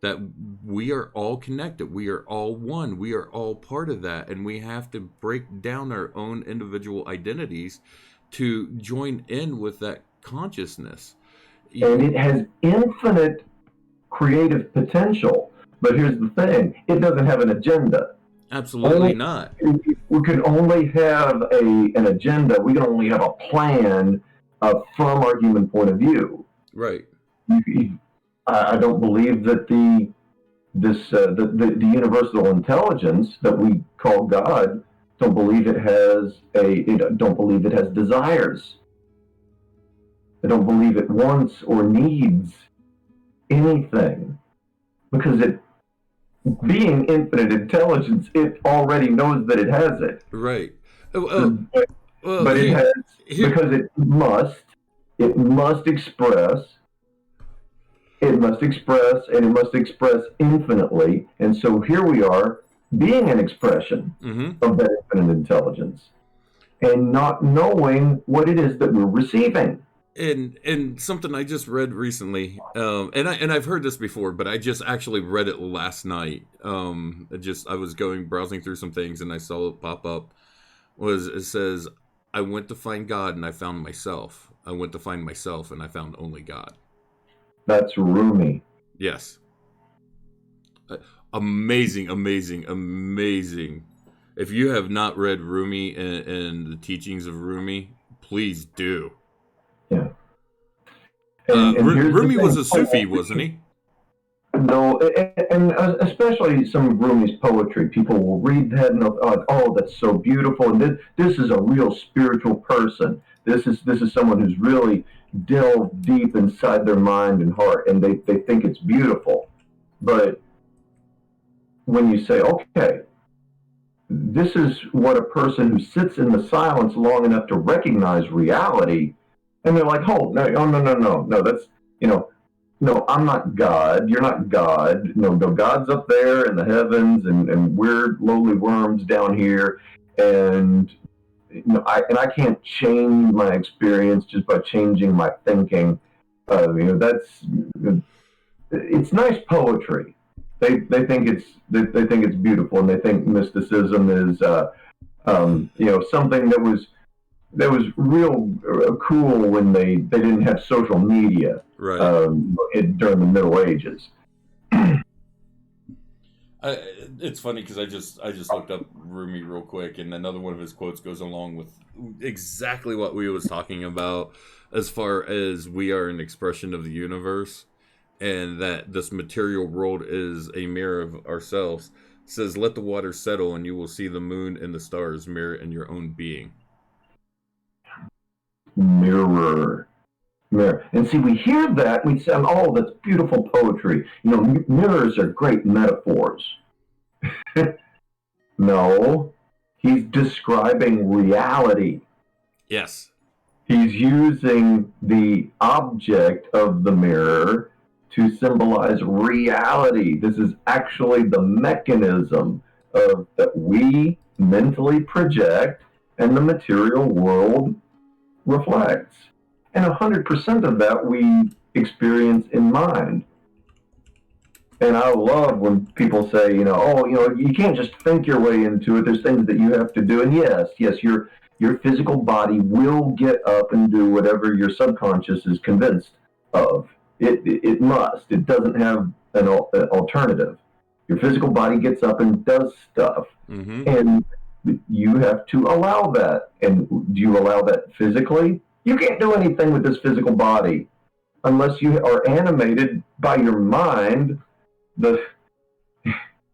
A: that we are all connected, we are all one, we are all part of that, and we have to break down our own individual identities to join in with that consciousness.
B: And it has infinite creative potential. But here's the thing: it doesn't have an agenda.
A: Absolutely not.
B: We can only have an agenda. We can only have a plan from our human point of view.
A: Right.
B: I don't believe that the universal intelligence that we call God, don't believe it has desires. I don't believe it wants or needs anything, because being infinite intelligence, it already knows that it has it.
A: Right.
B: But it has, because it must express, and it must express infinitely. And so here we are, being an expression of that infinite intelligence. and not knowing what it is that we're receiving.
A: And something I just read recently, and I've heard this before, but I just actually read it last night. I was browsing through some things and I saw it pop up. It says, "I went to find God and I found myself. I went to find myself and I found only God."
B: That's Rumi.
A: Yes, amazing, amazing, amazing. If you have not read Rumi and the teachings of Rumi, please do.
B: Yeah. And here's the
A: Rumi was
B: thing.
A: a Sufi, wasn't he?
B: No, and especially some of Rumi's poetry, people will read that and they'll, oh, that's so beautiful, and this is a real spiritual person. This is someone who's really delved deep inside their mind and heart, and they think it's beautiful. But when you say, okay, this is what a person who sits in the silence long enough to recognize reality, and they're like, oh, no, that's, you know, no, I'm not God. You're not God. No, God's up there in the heavens, and we're lowly worms down here. And I can't change my experience just by changing my thinking. That's it's nice poetry. They think it's beautiful, and they think mysticism is something that was real cool when they didn't have social media,
A: Right.
B: during the Middle Ages.
A: It's funny because I just looked up Rumi real quick, and another one of his quotes goes along with exactly what we was talking about, as far as we are an expression of the universe, and that this material world is a mirror of ourselves. It says, "Let the water settle, and you will see the moon and the stars mirror in your own being."
B: Mirror. And see, we hear that, we say, oh, that's beautiful poetry. Mirrors are great metaphors. No, he's describing reality.
A: Yes.
B: He's using the object of the mirror to symbolize reality. This is actually the mechanism that we mentally project and the material world reflects. And 100% of that we experience in mind. And I love when people say, you can't just think your way into it. There's things that you have to do. And yes, your physical body will get up and do whatever your subconscious is convinced of. It must. It doesn't have an alternative. Your physical body gets up and does stuff.
A: Mm-hmm.
B: And you have to allow that. And do you allow that physically? You can't do anything with this physical body unless you are animated by your mind.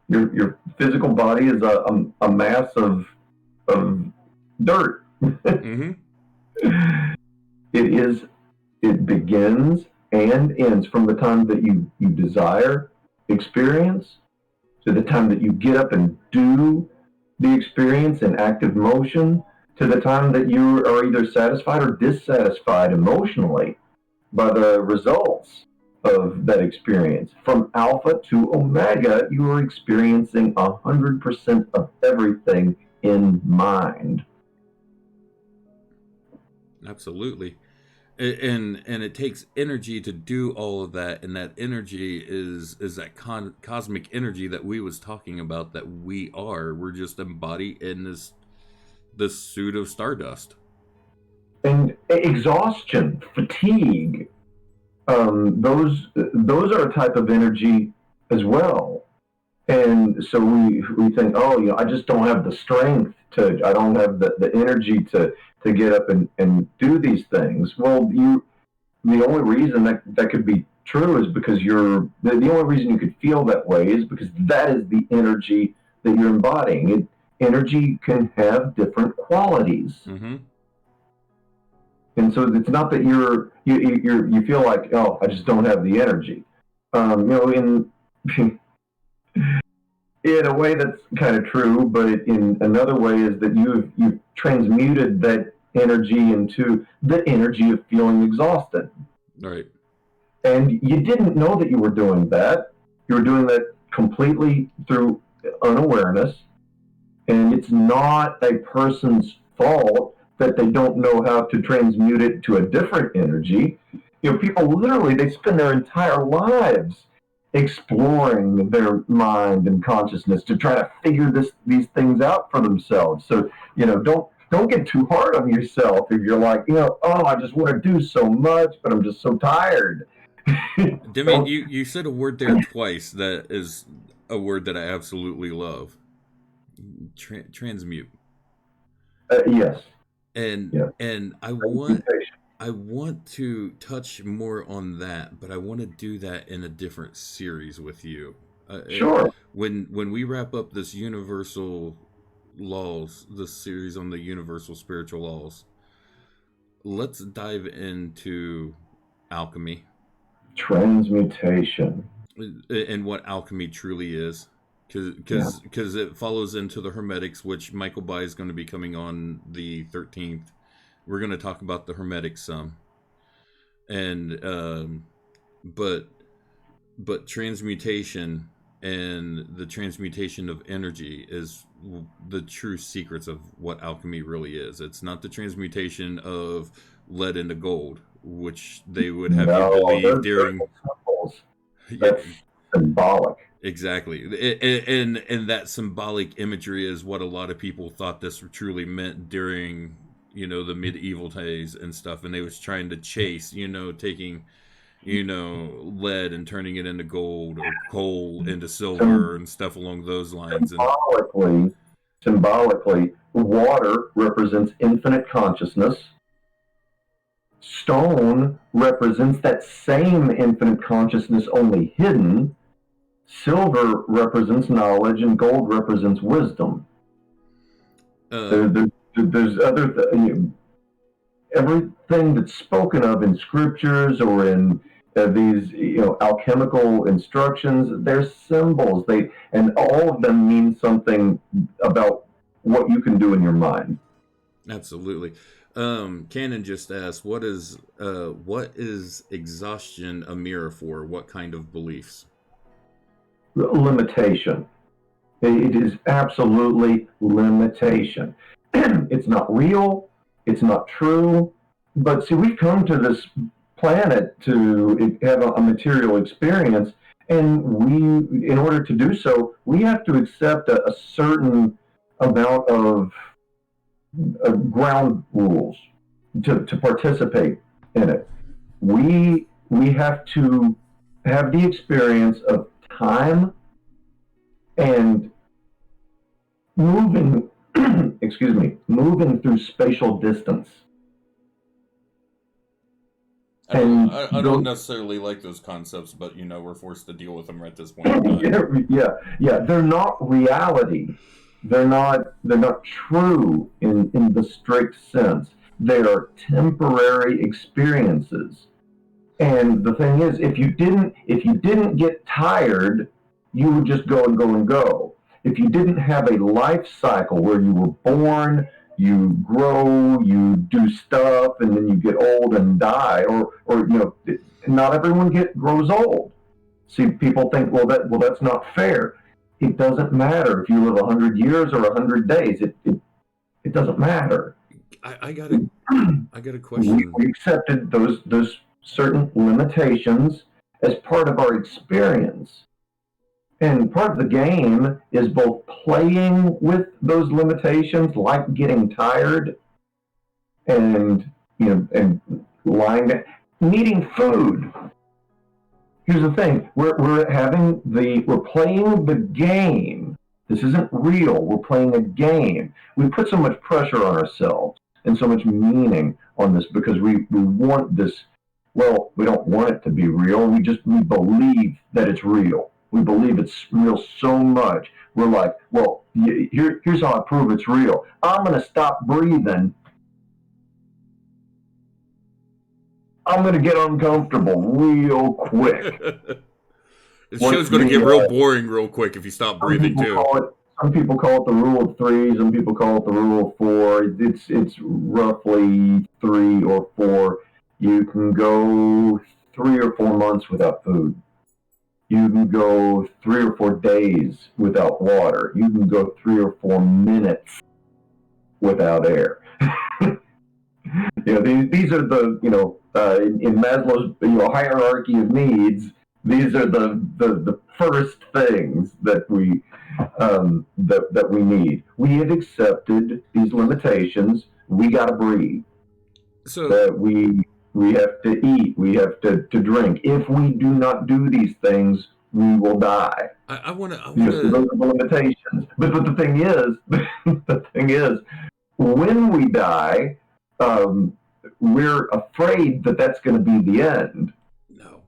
B: Your physical body is a mass of dirt.
A: Mm-hmm.
B: It begins and ends from the time that you desire experience to the time that you get up and do the experience in active motion, to the time that you are either satisfied or dissatisfied emotionally by the results of that experience. From alpha to omega, you are experiencing 100% of everything in mind.
A: Absolutely. And it takes energy to do all of that, and that energy is that cosmic energy that we was talking about, that we're just embodied in this suit of stardust.
B: And exhaustion, fatigue, those are a type of energy as well. And so we think, oh, I just don't have the strength I don't have the energy to get up and do these things. Well, the only reason that could be true is because the only reason you could feel that way is because that is the energy that you're embodying. Energy can have different qualities.
A: Mm-hmm.
B: And so it's not that you feel like, oh, I just don't have the energy. In in a way that's kind of true, but in another way is that you've transmuted that energy into the energy of feeling exhausted.
A: Right.
B: And you didn't know that you were doing that. You were doing that completely through unawareness. And it's not a person's fault that they don't know how to transmute it to a different energy. People literally, they spend their entire lives exploring their mind and consciousness to try to figure these things out for themselves. So, don't get too hard on yourself if you're like, oh, I just want to do so much, but I'm just so tired.
A: Demian, you said a word there twice that is a word that I absolutely love. Transmute.
B: Yes.
A: And
B: Yeah.
A: and I want to touch more on that, but I want to do that in a different series with you.
B: Sure.
A: When we wrap up this universal laws, this series on the universal spiritual laws, let's dive into alchemy
B: Transmutation.
A: and what alchemy truly is.
B: Yeah.
A: Because it follows into the Hermetics, which Michael Bai is going to be coming on the 13th. We're going to talk about the Hermetics some, and but transmutation and the transmutation of energy is the true secrets of what alchemy really is. It's not the transmutation of lead into gold, which they would have you
B: No,
A: believe
B: those
A: during.
B: symbols.
A: Yeah,
B: That's symbolic.
A: exactly. And that symbolic imagery is what a lot of people thought this truly meant during, the medieval days and stuff. And they was trying to chase, taking, lead and turning it into gold, or coal into silver and stuff along those lines. And
B: Symbolically, water represents infinite consciousness. Stone represents that same infinite consciousness, only hidden. Silver represents knowledge, and gold represents wisdom.
A: uh,
B: There's everything that's spoken of in scriptures or in these alchemical instructions. They're symbols. And all of them mean something about what you can do in your mind.
A: absolutely. Cannon just asked, what is exhaustion a mirror for? What kind of beliefs?
B: Limitation. It is absolutely limitation. It's not real. It's not true. But see, we've come to this planet to have a material experience, and in order to do so, we have to accept a certain amount of ground rules to participate in it. We have to have the experience of time and moving, excuse me, moving through spatial distance.
A: I don't necessarily like those concepts, but we're forced to deal with them at this point in time.
B: Yeah. They're not reality. They're not true in the strict sense. They are temporary experiences. And the thing is, if you didn't get tired, you would just go and go and go. If you didn't have a life cycle where you were born, you grow, you do stuff, and then you get old and die, or not everyone grows old. See, people think, that's not fair. It doesn't matter if you live 100 years or 100 days. It doesn't matter.
A: I got a question.
B: We accepted those certain limitations as part of our experience. And part of the game is both playing with those limitations, like getting tired, and and lying down, needing food. Here's the thing: we're playing the game. This isn't real. We're playing a game. We put so much pressure on ourselves and so much meaning on this because we want this. Well, we don't want it to be real. We believe that it's real. We believe it's real so much. We're like, well, here's how I prove it's real. I'm going to stop breathing. I'm going to get uncomfortable real quick.
A: The show's going to get real boring real quick if you stop breathing too.
B: Some people call it the rule of three. Some people call it the rule of four. It's roughly 3 or 4. You can go 3 or 4 months without food. You can go 3 or 4 days without water. You can go 3 or 4 minutes without air. These are the in Maslow's hierarchy of needs. These are the first things that we need. We have accepted these limitations. We got to breathe.
A: So
B: That we have to eat. We have to drink. If we do not do these things, we will die.
A: I want to.
B: So those are the limitations. But the thing is, the thing is, when we die, we're afraid that that's going to be the end.
A: No.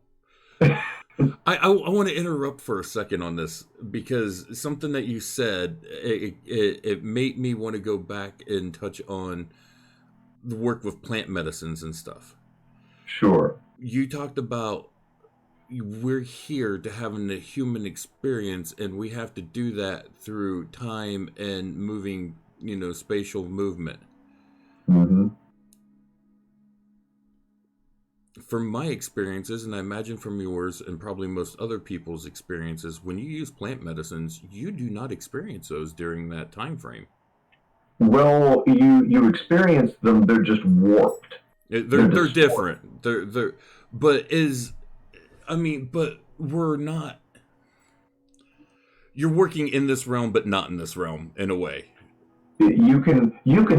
A: I want to interrupt for a second on this because something that you said it made me want to go back and touch on the work with plant medicines and stuff.
B: Sure.
A: You talked about we're here to having a human experience, and we have to do that through time and moving, spatial movement.
B: Mm-hmm.
A: From my experiences, and I imagine from yours and probably most other people's experiences, when you use plant medicines, you do not experience those during that time frame.
B: Well, you experience them; they're just warped.
A: They're different. But we're not. You're working in this realm, but not in this realm, in a way.
B: You can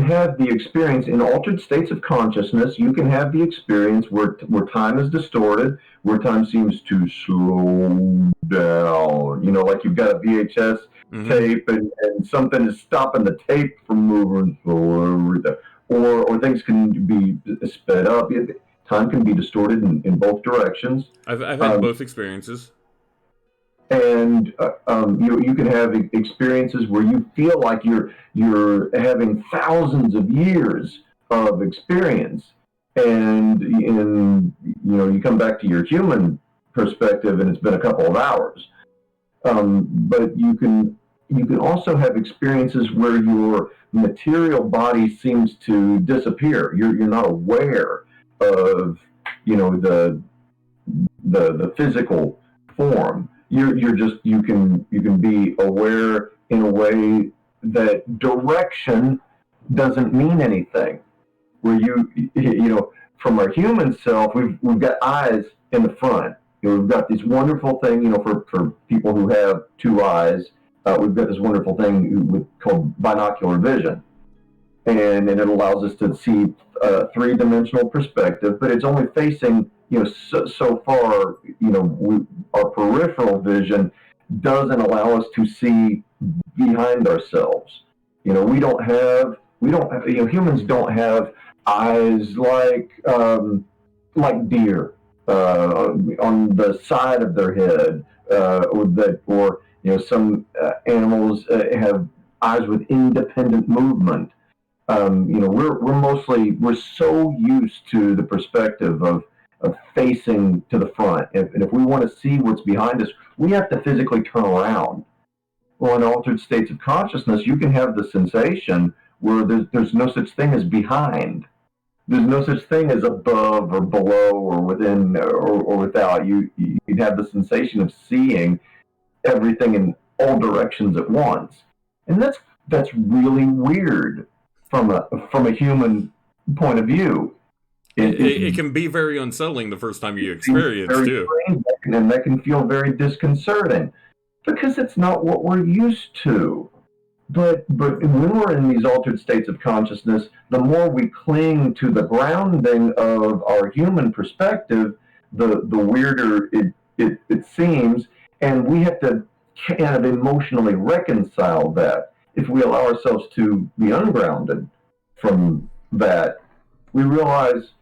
B: have the experience in altered states of consciousness. You can have the experience where time is distorted, where time seems to slow down. Like you've got a VHS tape and something is stopping the tape from moving forward, or things can be sped up. Time can be distorted in both directions.
A: I've had both experiences.
B: And you can have experiences where you feel like you're having thousands of years of experience, and you come back to your human perspective, and it's been a couple of hours. But you can also have experiences where your material body seems to disappear. You're not aware of the physical form. You can be aware in a way that direction doesn't mean anything. Where from our human self, we've got eyes in the front. We've got this wonderful thing. For people who have two eyes, we've got this wonderful thing called binocular vision, and it allows us to see three-dimensional perspective. But it's only facing so far. Our peripheral vision doesn't allow us to see behind ourselves. Humans don't have eyes like deer on the side of their head, or some animals have eyes with independent movement. We're so used to the perspective of facing to the front. And if we want to see what's behind us, we have to physically turn around. Well, in altered states of consciousness, you can have the sensation where there's no such thing as behind. There's no such thing as above or below or within or without. You'd have the sensation of seeing everything in all directions at once. And that's really weird from a human point of view.
A: It can be very unsettling the first time you experience too,
B: and that can feel very disconcerting because it's not what we're used to. But when we're in these altered states of consciousness, the more we cling to the grounding of our human perspective, the weirder it seems, and we have to kind of emotionally reconcile that. If we allow ourselves to be ungrounded from that, we realize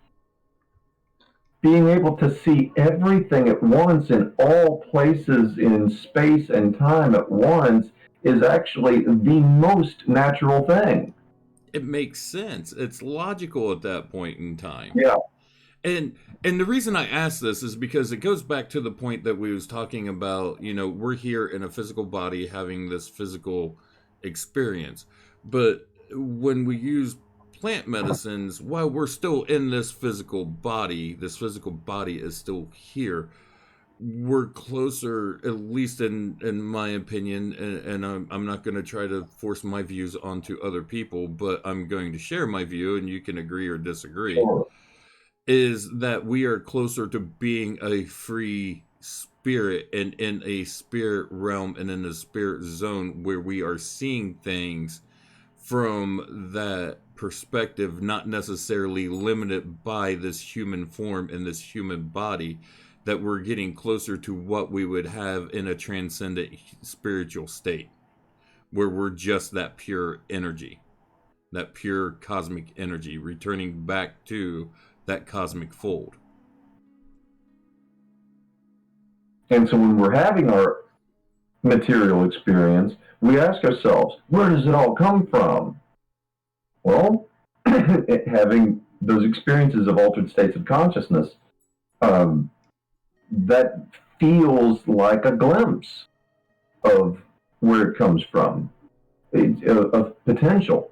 B: being able to see everything at once in all places in space and time at once is actually the most natural thing.
A: It makes sense. It's logical at that point in time.
B: Yeah.
A: And the reason I ask this is because it goes back to the point that we was talking about, we're here in a physical body having this physical experience. But when we use plant medicines, while we're still in this physical body is still here. we're closer, at least in my opinion, and I'm not going to try to force my views onto other people, but I'm going to share my view, and you can agree or disagree.
B: Or,
A: Is that we are closer to being a free spirit and in a spirit realm and in a spirit zone where we are seeing things from that perspective, not necessarily limited by this human form and this human body, that we're getting closer to what we would have in a transcendent spiritual state, where we're just that pure energy, that pure cosmic energy, returning back to that cosmic fold.
B: and so when we're having our material experience, we ask ourselves, where does it all come from? Well, having those experiences of altered states of consciousness, um, that feels like a glimpse of where it comes from, of potential,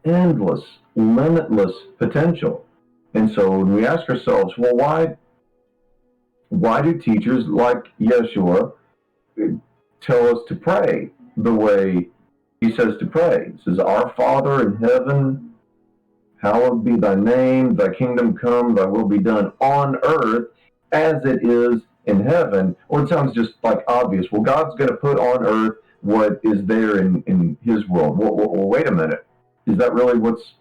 B: endless, limitless potential. And so when we ask ourselves, well, why do teachers like Yeshua tell us to pray the way he says to pray? He says, Our Father in heaven, hallowed be thy name, thy kingdom come, thy will be done on earth as it is in heaven. Well, it sounds just like obvious. Well, God's going to put on earth what is there in his world. Well, wait a minute. Is that really what's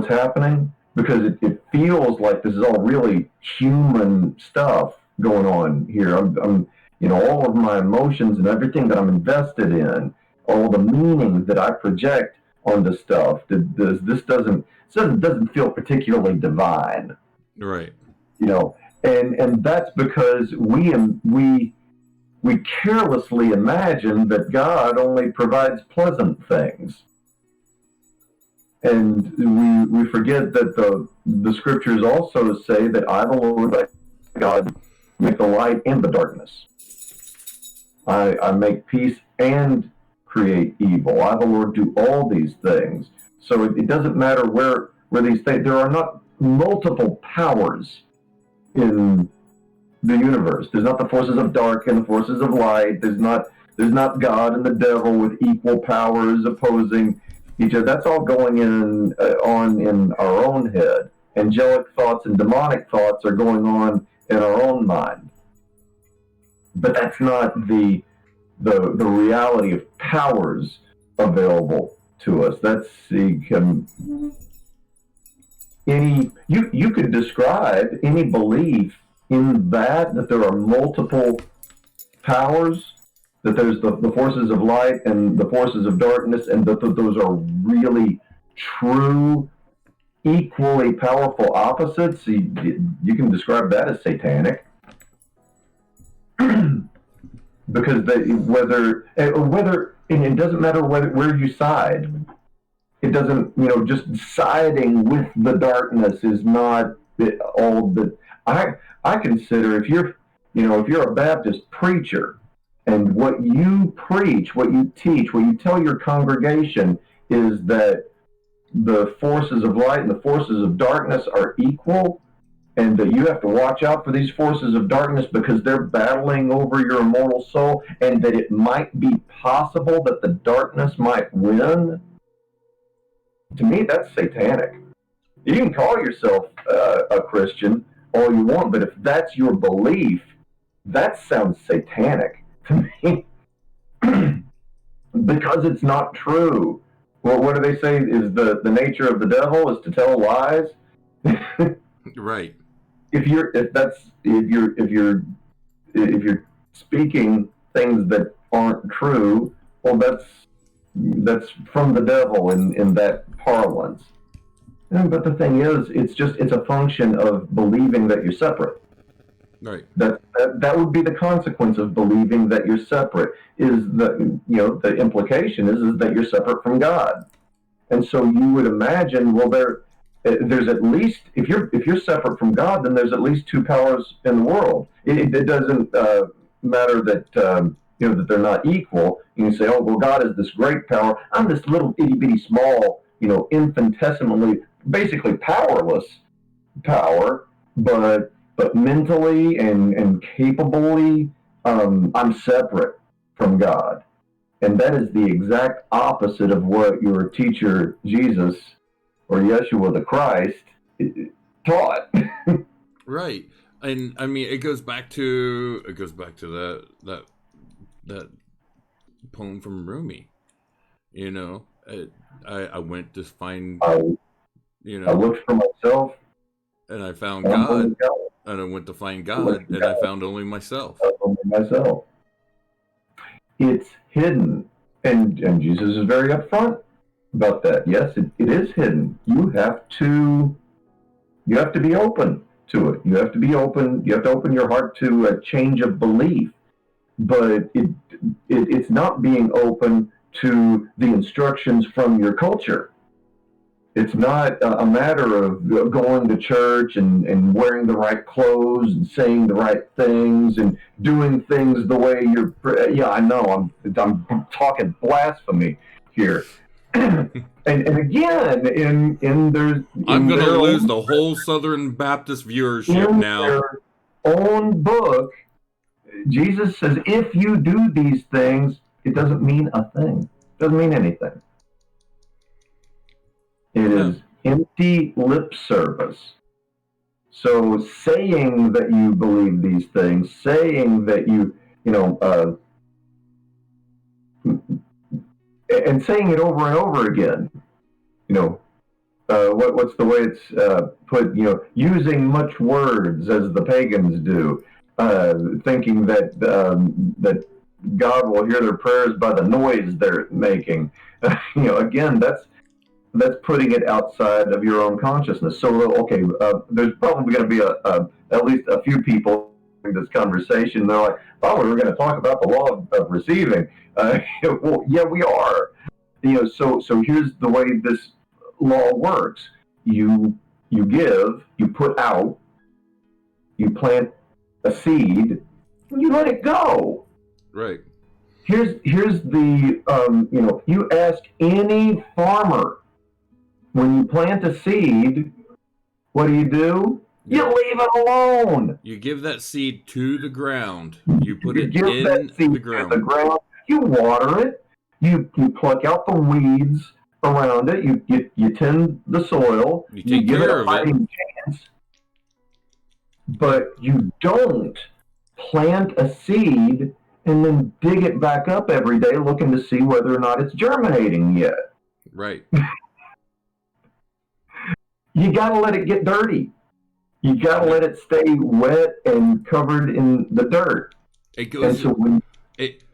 B: happening? Because it feels like this is all really human stuff going on here. I'm all of my emotions and everything that I'm invested in, all the meaning that I project on the stuff. This doesn't feel particularly divine,
A: Right.
B: and that's because we carelessly imagine that God only provides pleasant things. And we forget that the scriptures also say that I, the Lord, thy God, make the light and the darkness. I make peace and create evil. I, the Lord, do all these things. So it doesn't matter where these things. There are not multiple powers in the universe. There's not the forces of dark and the forces of light. There's not God and the devil with equal powers opposing each other. That's all going on in our own head. Angelic thoughts and demonic thoughts are going on in our own mind. But that's not the reality of powers available to us. That's you could describe any belief in that there are multiple powers, that there's the forces of light and the forces of darkness, and that those are really true, equally powerful opposites. You can describe that as satanic. Because whether and it doesn't matter where you side. It doesn't, just siding with the darkness is not all that I consider. If you're a Baptist preacher, and what you preach, what you teach, what you tell your congregation is that the forces of light and the forces of darkness are equal, and that you have to watch out for these forces of darkness because they're battling over your immortal soul, and that it might be possible that the darkness might win. To me, that's satanic. You can call yourself a Christian all you want, but if that's your belief, that sounds satanic to me. Because it's not true. Well, what do they say is the nature of the devil is to tell lies?
A: Right.
B: If you're speaking things that aren't true, well, that's from the devil in that parlance. But the thing is, it's a function of believing that you're separate.
A: Right.
B: That would be the consequence of believing that you're separate. Is that the implication is that you're separate from God, and so you would imagine, well, there's at least, if you're separate from God, then there's at least two powers in the world. It doesn't matter that that they're not equal. You can say, oh well, God is this great power. I'm this little itty bitty small, infinitesimally, basically powerless power, but but mentally and capably, I'm separate from God. And that is the exact opposite of what your teacher, Jesus, or Yeshua the Christ, taught.
A: Right. And I mean, it goes back to that poem from Rumi. You know, I went to find,
B: I,
A: you
B: I
A: know,
B: looked for myself,
A: and I found
B: and I'm only
A: God,
B: God.
A: and I went to find
B: I looked
A: God,
B: for
A: and I
B: God,
A: found only myself.
B: only myself. It's hidden, and Jesus is very upfront about that. Yes, it is hidden. You have to be open to it. You have to be open. You have to open your heart to a change of belief. But it's not being open to the instructions from your culture. It's not a matter of going to church and wearing the right clothes and saying the right things and doing things the way you're. Yeah, I know. I'm talking blasphemy here. And again,
A: I'm
B: in
A: gonna
B: their
A: lose
B: own
A: the whole Southern Baptist viewership
B: in
A: now.
B: their own book, Jesus says, if you do these things, it doesn't mean a thing. It doesn't mean anything. It
A: No.
B: is empty lip service. So saying that you believe these things, saying that you know, and saying it over and over again, you know, what's the way it's put? Using much words as the pagans do, thinking that God will hear their prayers by the noise they're making. Again, that's putting it outside of your own consciousness. So, okay, there's probably going to be at least a few people in this conversation. They're like, "Oh, we were going to talk about the law of receiving." Well, yeah, we are. So here's the way this law works. You give, you put out, you plant a seed, and you let it go.
A: Right.
B: Here's the you ask any farmer, when you plant a seed, what do? You leave it alone.
A: You give that seed to the ground. You put
B: You
A: it
B: give that
A: in
B: seed
A: the
B: to the
A: ground.
B: ground. You water it. You pluck out the weeds around it. You tend the soil.
A: You
B: You
A: take
B: give it
A: care
B: a
A: of it.
B: fighting chance. But you don't plant a seed and then dig it back up every day looking to see whether or not it's germinating yet.
A: Right.
B: You got to let it get dirty. You got to let it stay wet and covered in the dirt.
A: It goes.
B: And so when
A: It.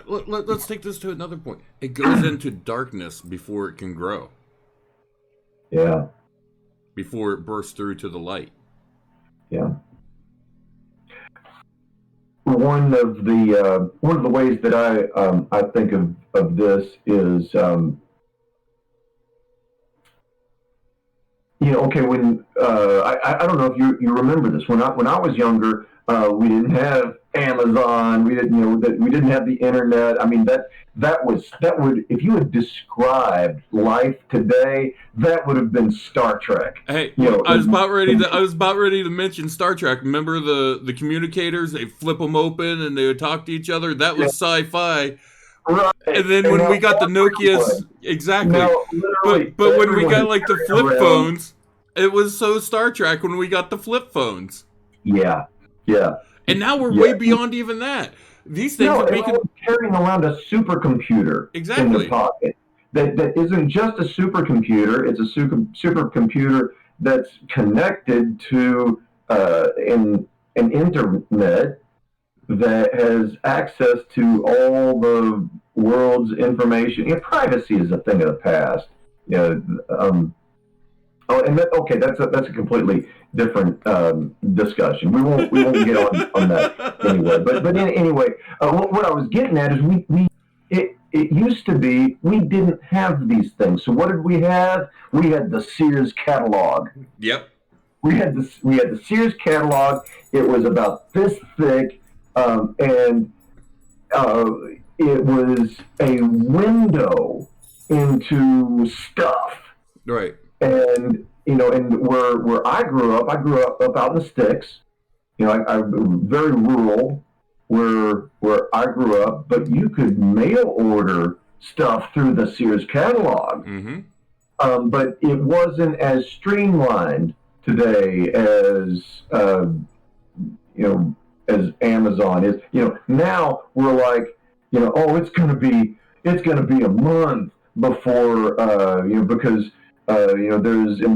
A: Let's take this to another point. It goes into darkness before it can grow.
B: yeah,
A: Before it bursts through to the light.
B: yeah. One of the ways that I think of this is okay, when I don't know if you remember this. When I was younger, we didn't have Amazon. We didn't that we didn't have the internet. I mean that would, if you had described life today, that would have been Star Trek.
A: Hey,
B: You know,
A: I was about ready to mention Star Trek. Remember the communicators? They flip them open and they would talk to each other. That was sci-fi.
B: right.
A: And then
B: And
A: when
B: now
A: we got the Nokias,
B: everyone,
A: exactly.
B: now literally
A: But when we
B: everyone
A: got
B: is
A: like the
B: carrying
A: flip
B: around.
A: phones, it was so Star Trek when we got the flip phones.
B: Yeah, yeah.
A: And now we're
B: Yeah.
A: way beyond even that. These things
B: No,
A: are making
B: everyone's carrying around a supercomputer in their
A: exactly.
B: pocket. That isn't just a supercomputer. It's a supercomputer that's connected to an internet that has access to all the world's information. Privacy is a thing of the past. Oh, and okay, that's a completely different discussion. We won't get on that anyway. But anyway, what I was getting at is it used to be we didn't have these things. So what did we have? We had the Sears catalog.
A: Yep.
B: We had the Sears catalog. It was about this thick, and uh, it was a window into stuff.
A: Right.
B: And and where I grew up out in the sticks. very rural where I grew up, but you could mail order stuff through the Sears catalog.
A: Mm-hmm.
B: But it wasn't as streamlined today as you know as Amazon is. Now we're like, oh, it's gonna be a month before because there's you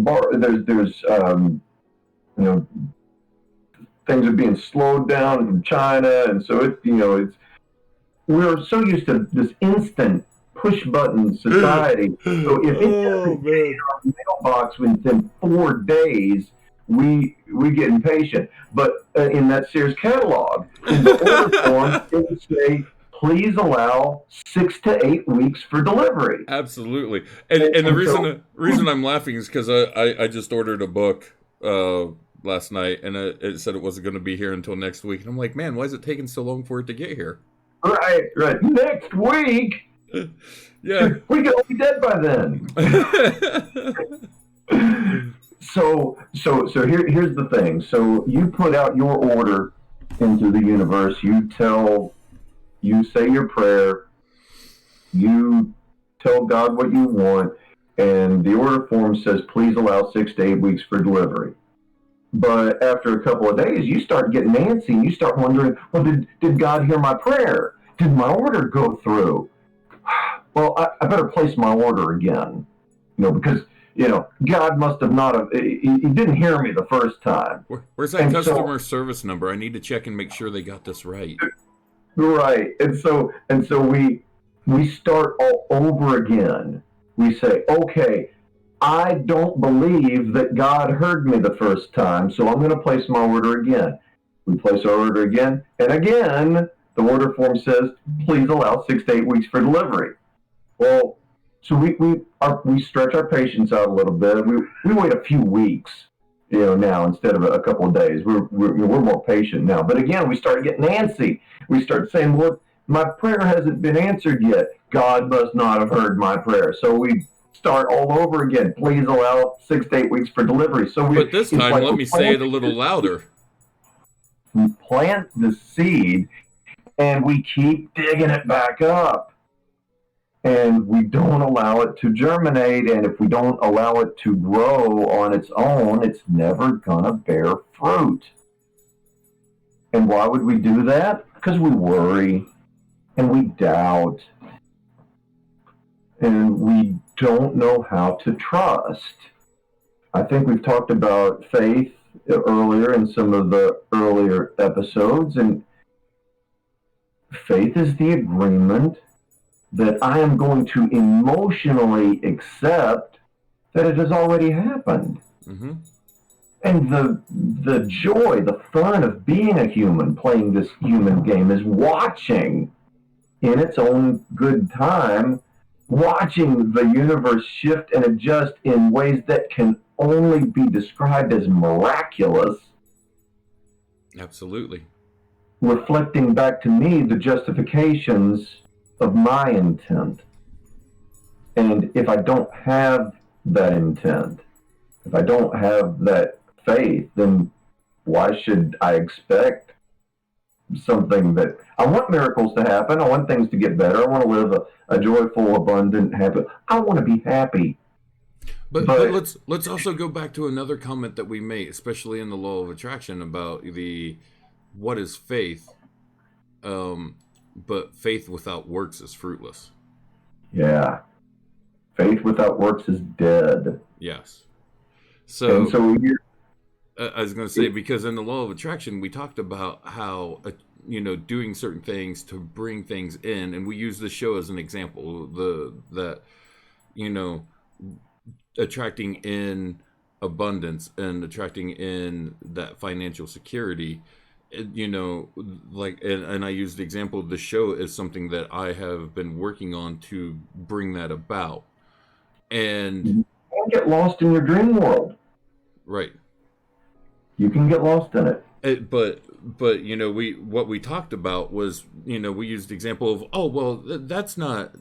B: know things are being slowed down from China, and so it's we're so used to this instant push button society. So if it
A: Oh
B: doesn't get in
A: man.
B: our mailbox within 4 days, we get impatient. But in that Sears catalog, in the order form, it would say, "Please allow 6 to 8 weeks for delivery."
A: Absolutely. And the
B: And so,
A: reason I'm laughing is because I just ordered a book last night, and it said it wasn't going to be here until next week. And I'm like, man, why is it taking so long for it to get here?
B: right, next week
A: Yeah.
B: we could all be dead by then. Here's the thing. So you put out your order into the universe. You say your prayer. You tell God what you want, and the order form says, "Please allow 6 to 8 weeks for delivery." But after a couple of days, you start getting antsy, and you start wondering, well, did God hear my prayer? Did my order go through? Well, I better place my order again, because God must have not have. He didn't hear me the first time,
A: Where's that
B: and
A: customer service number? I need to check and make sure they got this right.
B: right, and so we start all over again. We say, okay, I don't believe that God heard me the first time, so I'm going to place my order again. We place our order again, and again, the order form says, please allow 6 to 8 weeks for delivery. Well, so we stretch our patience out a little bit. We wait a few weeks, now instead of a couple of days. We're more patient now. But again, we start getting antsy. We start saying, well, my prayer hasn't been answered yet. God must not have heard my prayer. So we start all over again. Please allow 6 to 8 weeks for delivery.
A: But this time, let me say it a little louder.
B: We plant the seed, and we keep digging it back up, and we don't allow it to germinate. And if we don't allow it to grow on its own, it's never gonna bear fruit. And why would we do that? Because we worry and we doubt and we don't know how to trust. I think we've talked about faith earlier in some of the earlier episodes, and faith is the agreement that I am going to emotionally accept that it has already happened.
A: Mm-hmm.
B: And the joy, the fun of being a human, playing this human game, is watching in its own good time, watching the universe shift and adjust in ways that can only be described as miraculous,
A: Absolutely.
B: reflecting back to me the justifications of my intent. And if I don't have that intent, if I don't have that faith, then why should I expect something that I want miracles to happen? I want things to get better. I want to live a joyful, abundant, happy. I want to be happy.
A: But let's also go back to another comment that we made, especially in the law of attraction, about the what is faith. But faith without works is fruitless.
B: Yeah, faith without works is dead.
A: Yes.
B: And so
A: I was going to say, because in the law of attraction, we talked about how doing certain things to bring things in, and we use this show as an example. Attracting in abundance and attracting in that financial security. And I use the example of the show as something that I have been working on to bring that about. And
B: you can get lost in your dream world.
A: Right.
B: You can get lost in it.
A: But what we talked about was, we used the example of, oh well, that's not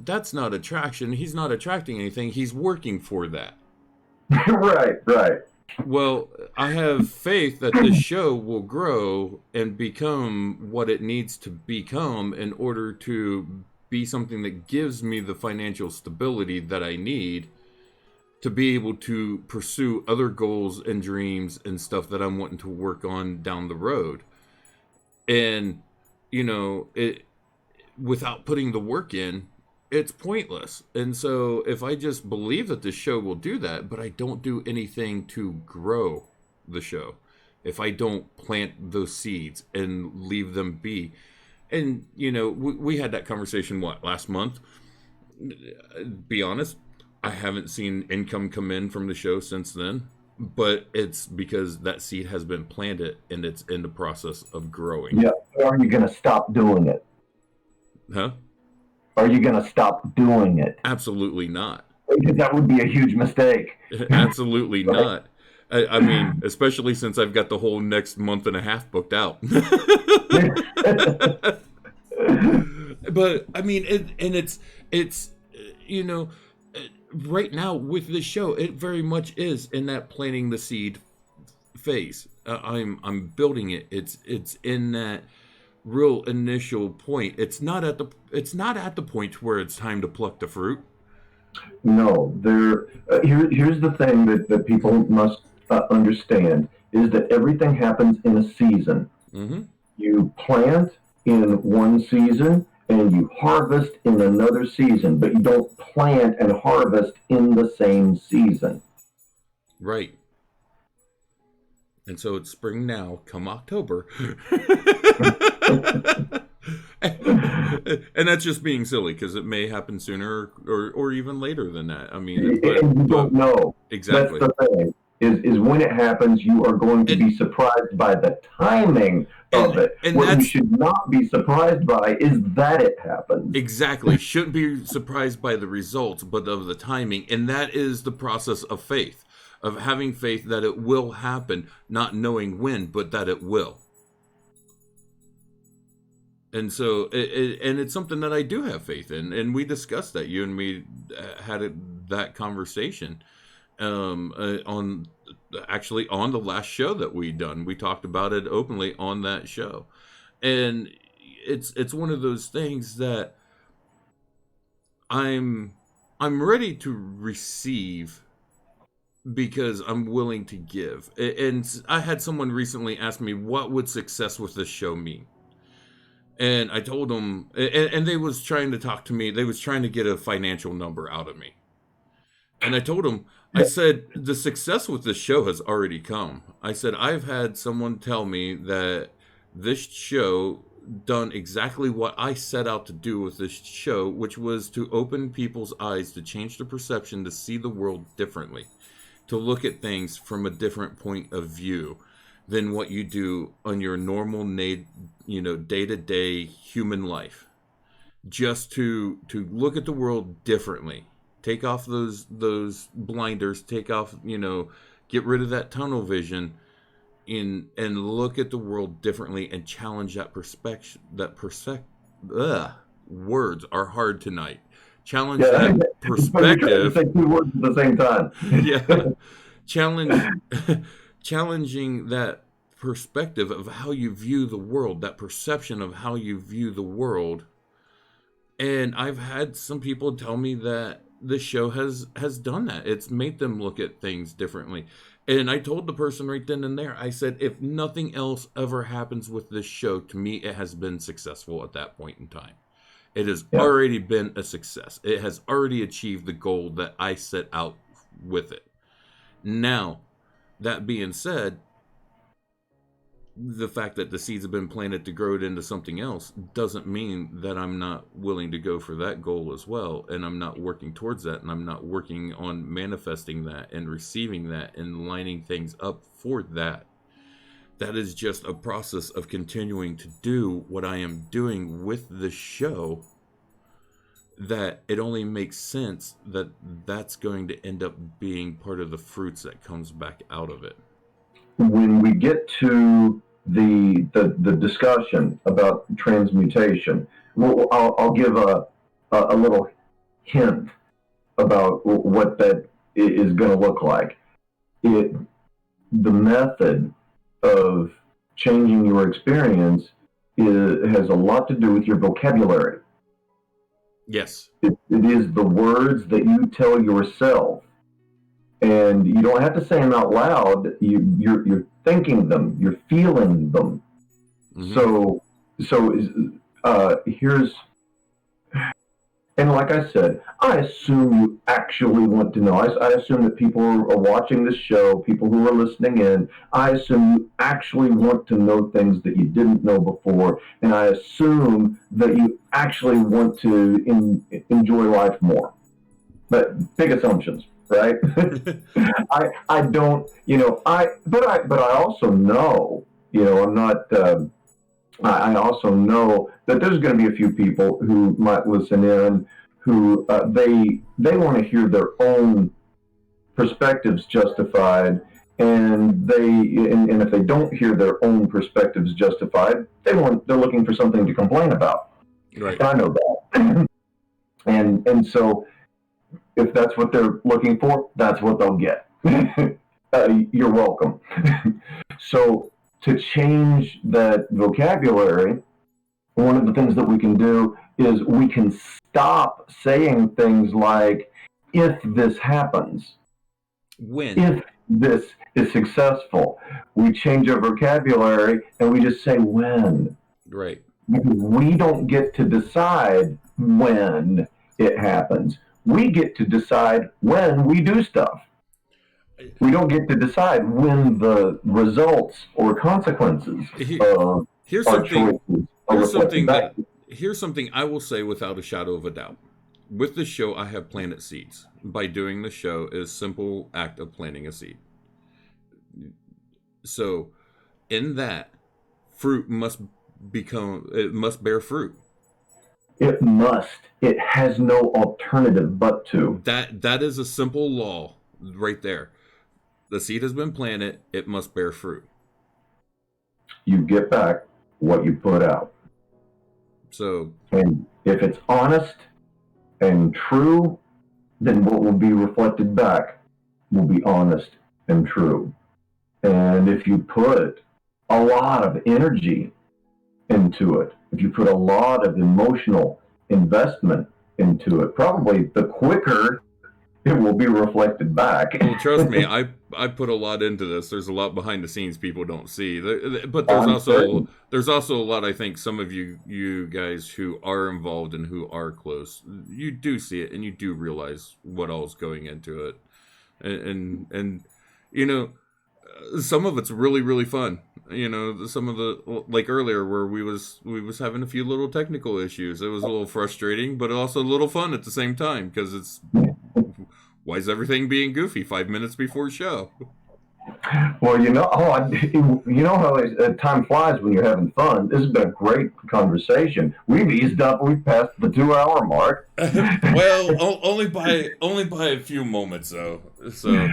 A: attraction. He's not attracting anything. He's working for that.
B: Right.
A: Well, I have faith that this show will grow and become what it needs to become in order to be something that gives me the financial stability that I need to be able to pursue other goals and dreams and stuff that I'm wanting to work on down the road. And it without putting the work in, it's pointless. And so if I just believe that this show will do that, but I don't do anything to grow the show, if I don't plant those seeds and leave them be, and we had that conversation last month. Be honest, I haven't seen income come in from the show since then, but it's because that seed has been planted and it's in the process of growing.
B: Yeah. Are you going to stop doing it?
A: Huh?
B: Are you going to stop doing it?
A: Absolutely not.
B: Because that would be a huge mistake.
A: Absolutely
B: Right?
A: not. I mean, especially since I've got the whole next month and a half booked out. But I mean, it's you know, right now with this show, it very much is in that planting the seed phase. I'm building it. It's in that real initial point. It's not at the point where it's time to pluck the fruit.
B: No, here's the thing that people must understand is that everything happens in a season.
A: Mm-hmm.
B: You plant in one season and you harvest in another season, but you don't plant and harvest in the same season.
A: Right. And so it's spring now, come October. And that's just being silly because it may happen sooner or even later than that. I mean, but
B: And you
A: but
B: don't know. That's
A: exactly.
B: the thing. Is when it happens, you are going to
A: And
B: be surprised by the timing of
A: and
B: it.
A: and
B: What you
A: that's
B: should not be surprised by is that it happens.
A: exactly, shouldn't be surprised by the results, but of the timing. And that is the process of faith, of having faith that it will happen, not knowing when, but that it will. And so and it's something that I do have faith in, and we discussed that. You and me had that conversation on actually on the last show that we done. We talked about it openly on that show, and it's one of those things that i'm I'm ready to receive because I'm willing to give. And I had someone recently ask me, what would success with this show mean? And I told them, and they was trying to talk to me. They was trying to get a financial number out of me. And I told them, I said, the success with this show has already come. I said, I've had someone tell me that this show done exactly what I set out to do with this show, which was to open people's eyes, to change the perception, to see the world differently, to look at things from a different point of view than what you do on your normal day-to-day human life. Just to look at the world differently, take off those blinders, take off, get rid of that tunnel vision, in and look at the world differently and challenge that perspective. Words are hard tonight. Challenge
B: Yeah,
A: that
B: but you're trying to
A: perspective.
B: say two words at the same time.
A: Yeah. Challenge challenging that perspective of how you view the world, that perception of how you view the world. And I've had some people tell me that this show has done that. It's made them look at things differently. And I told the person right then and there, I said, if nothing else ever happens with this show, to me it has been successful at that point in time. It has
B: Yeah.
A: already been a success. It has already achieved the goal that I set out with it. Now, that being said, the fact that the seeds have been planted to grow it into something else doesn't mean that I'm not willing to go for that goal as well. And I'm not working towards that. And I'm not working on manifesting that and receiving that and lining things up for that. That is just a process of continuing to do what I am doing with the show, that it only makes sense that that's going to end up being part of the fruits that comes back out of it.
B: When we get to the discussion about transmutation, well, I'll give a little hint about what that is going to look like. It the method of changing your experience has a lot to do with your vocabulary.
A: Yes.
B: It is the words that you tell yourself, and you don't have to say them out loud. You're thinking them, you're feeling them.
A: Mm-hmm.
B: Here's, and like I said, I assume you actually want to know. I assume that people are watching this show, people who are listening in, I assume you actually want to know things that you didn't know before. And I assume that you actually want to enjoy life more. But big assumptions, right? I don't, but I also know, I'm not, I also know that there's going to be a few people who might listen in who they want to hear their own perspectives justified, and if they don't hear their own perspectives justified, they're looking for something to complain about.
A: Right.
B: I know that, and so if that's what they're looking for, that's what they'll get. You're welcome. So to change that vocabulary, one of the things that we can do is we can stop saying things like, if this happens, if this is successful. We change our vocabulary and we just say when.
A: Right.
B: We don't get to decide when it happens. We get to decide when we do stuff. We don't get to decide when the results or consequences of our choices are reflected back.
A: Here's something I will say without a shadow of a doubt. With the show, I have planted seeds. By doing the show is simple act of planting a seed. So, in that, fruit must bear fruit.
B: It must. It has no alternative but to.
A: That is a simple law right there. The seed has been planted, it must bear fruit.
B: You get back what you put out.
A: So,
B: and if it's honest and true, then what will be reflected back will be honest and true. And if you put a lot of energy into it, if you put a lot of emotional investment into it, probably the quicker it will be reflected back.
A: Well, trust me, I put a lot into this. There's a lot behind the scenes people don't see, but there's also a lot. I think some of you guys who are involved and who are close, you do see it and you do realize what all's going into it, and some of it's really really fun. Some of the, like earlier where we was having a few little technical issues. It was a little frustrating, but also a little fun at the same time because it's. Why is everything being goofy 5 minutes before show?
B: Well, you know how time flies when you're having fun. This has been a great conversation. We've eased up. We've passed the 2-hour mark.
A: Well, only by a few moments though. So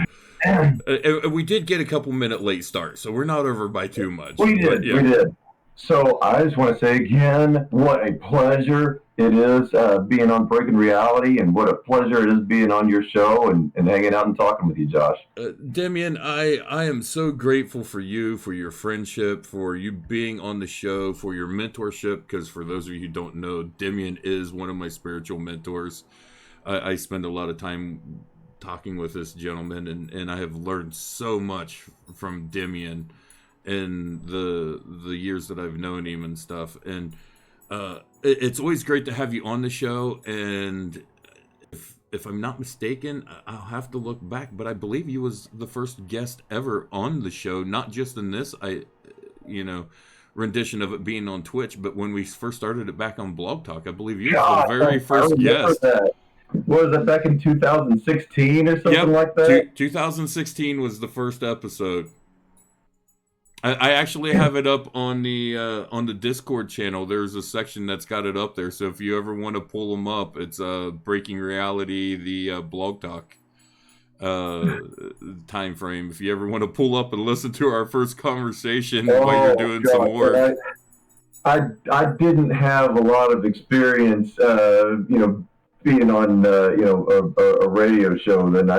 A: we did get a couple minute late start, so we're not over by too much.
B: We did. So I just want to say again, what a pleasure it is being on Breaking Reality, and what a pleasure it is being on your show and hanging out and talking with you, Josh.
A: Demian, I am so grateful for you, for your friendship, for you being on the show, for your mentorship, because for those of you who don't know, Demian is one of my spiritual mentors. I spend a lot of time talking with this gentleman, and I have learned so much from Demian in the years that I've known him and stuff, and it's always great to have you on the show. And if I'm not mistaken, I'll have to look back, but I believe you was the first guest ever on the show, not just in this rendition of it being on Twitch, but when we first started it back on Blog Talk, I believe you were the very first guest.
B: What was it, back in 2016 or something like that?
A: 2016 was the first episode. I actually have it up on the Discord channel. There's a section that's got it up there. So if you ever want to pull them up, it's Breaking Reality, the Blog Talk time frame. If you ever want to pull up and listen to our first conversation while you're doing some work.
B: I didn't have a lot of experience, being on a radio show. Then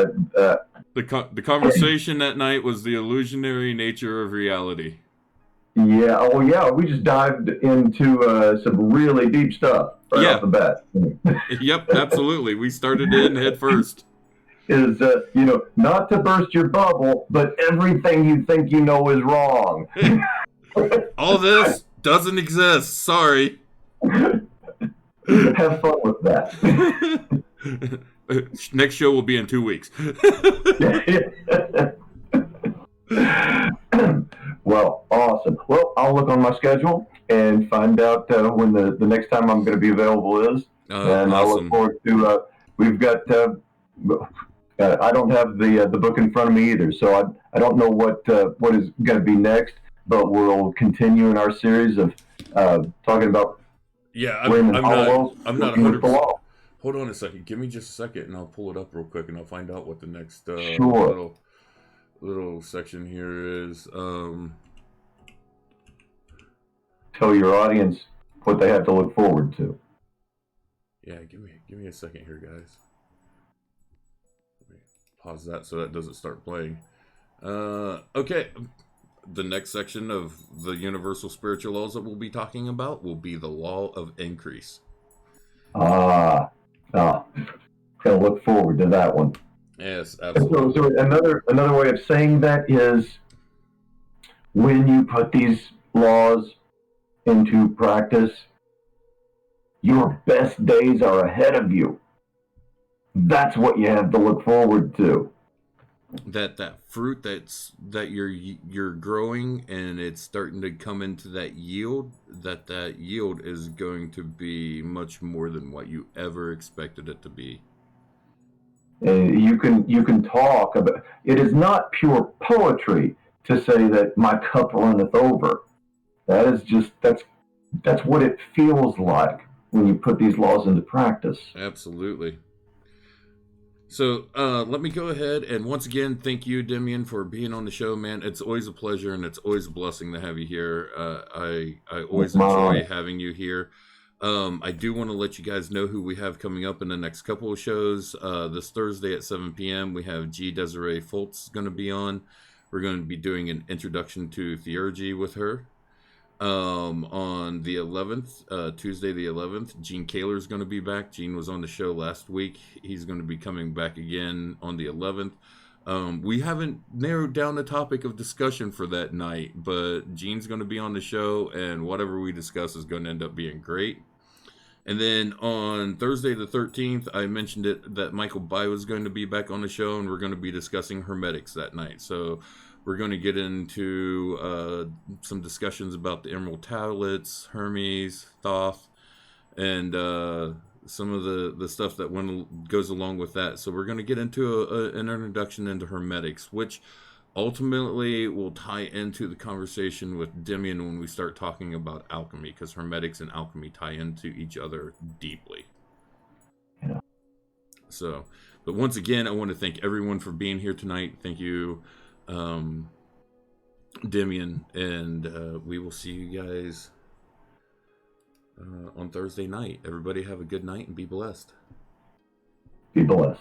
A: The conversation that night was the illusionary nature of reality.
B: Yeah. Oh, yeah. We just dived into some really deep stuff right off
A: Yeah.
B: the bat.
A: Yep. Absolutely. We started in head first.
B: Is not to burst your bubble, but everything you think you know is wrong.
A: All this doesn't exist. Sorry.
B: Have fun with that.
A: Next show will be in 2 weeks.
B: Well, awesome. Well, I'll look on my schedule and find out when the next time I'm going to be available is, and I'll look
A: Awesome.
B: forward to. We've got. I don't have the book in front of me either, so I don't know what is going to be next. But we'll continue in our series of talking about
A: Yeah,
B: Raymond
A: I'm
B: Hollowell's
A: not
B: Working with the
A: 100%.
B: Law.
A: Hold on a second. Give me just a second, and I'll pull it up real quick, and I'll find out what the next
B: Sure.
A: little section here is.
B: Tell your audience what they have to look forward to.
A: Yeah, give me a second here, guys. Let me pause that so that doesn't start playing. Okay. The next section of the universal spiritual laws that we'll be talking about will be the law of increase.
B: Gonna look forward to that one.
A: Yes, absolutely.
B: So another way of saying that is when you put these laws into practice, your best days are ahead of you. That's what you have to look forward to.
A: That fruit that you're growing and it's starting to come into that yield, that yield is going to be much more than what you ever expected it to be.
B: And you can talk about it is not pure poetry to say that my cup runneth over. That is just that's what it feels like when you put these laws into practice.
A: Absolutely. So let me go ahead and once again thank you, Demian, for being on the show, man. It's always a pleasure and it's always a blessing to have you here. I always enjoy having you here. I do want to let you guys know who we have coming up in the next couple of shows. This Thursday at 7 p.m. we have G. Desiree Foltz going to be on. We're going to be doing an introduction to theurgy with her. On the 11th, Tuesday the 11th, Gene Kaler's going to be back. Gene was on the show last week. He's going to be coming back again on the 11th. We haven't narrowed down the topic of discussion for that night, but Gene's going to be on the show, and whatever we discuss is going to end up being great. And then on Thursday the 13th, I mentioned it that Michael Bai was going to be back on the show, and we're going to be discussing hermetics that night. So we're going to get into some discussions about the Emerald Tablets, Hermes, Thoth, and some of the stuff that goes along with that. So we're going to get into an introduction into hermetics, which ultimately will tie into the conversation with Demian when we start talking about alchemy, because hermetics and alchemy tie into each other deeply.
B: Yeah.
A: So, but once again, I want to thank everyone for being here tonight. Thank you, Demian, and we will see you guys on Thursday night. Everybody have a good night and be blessed.
B: Be blessed.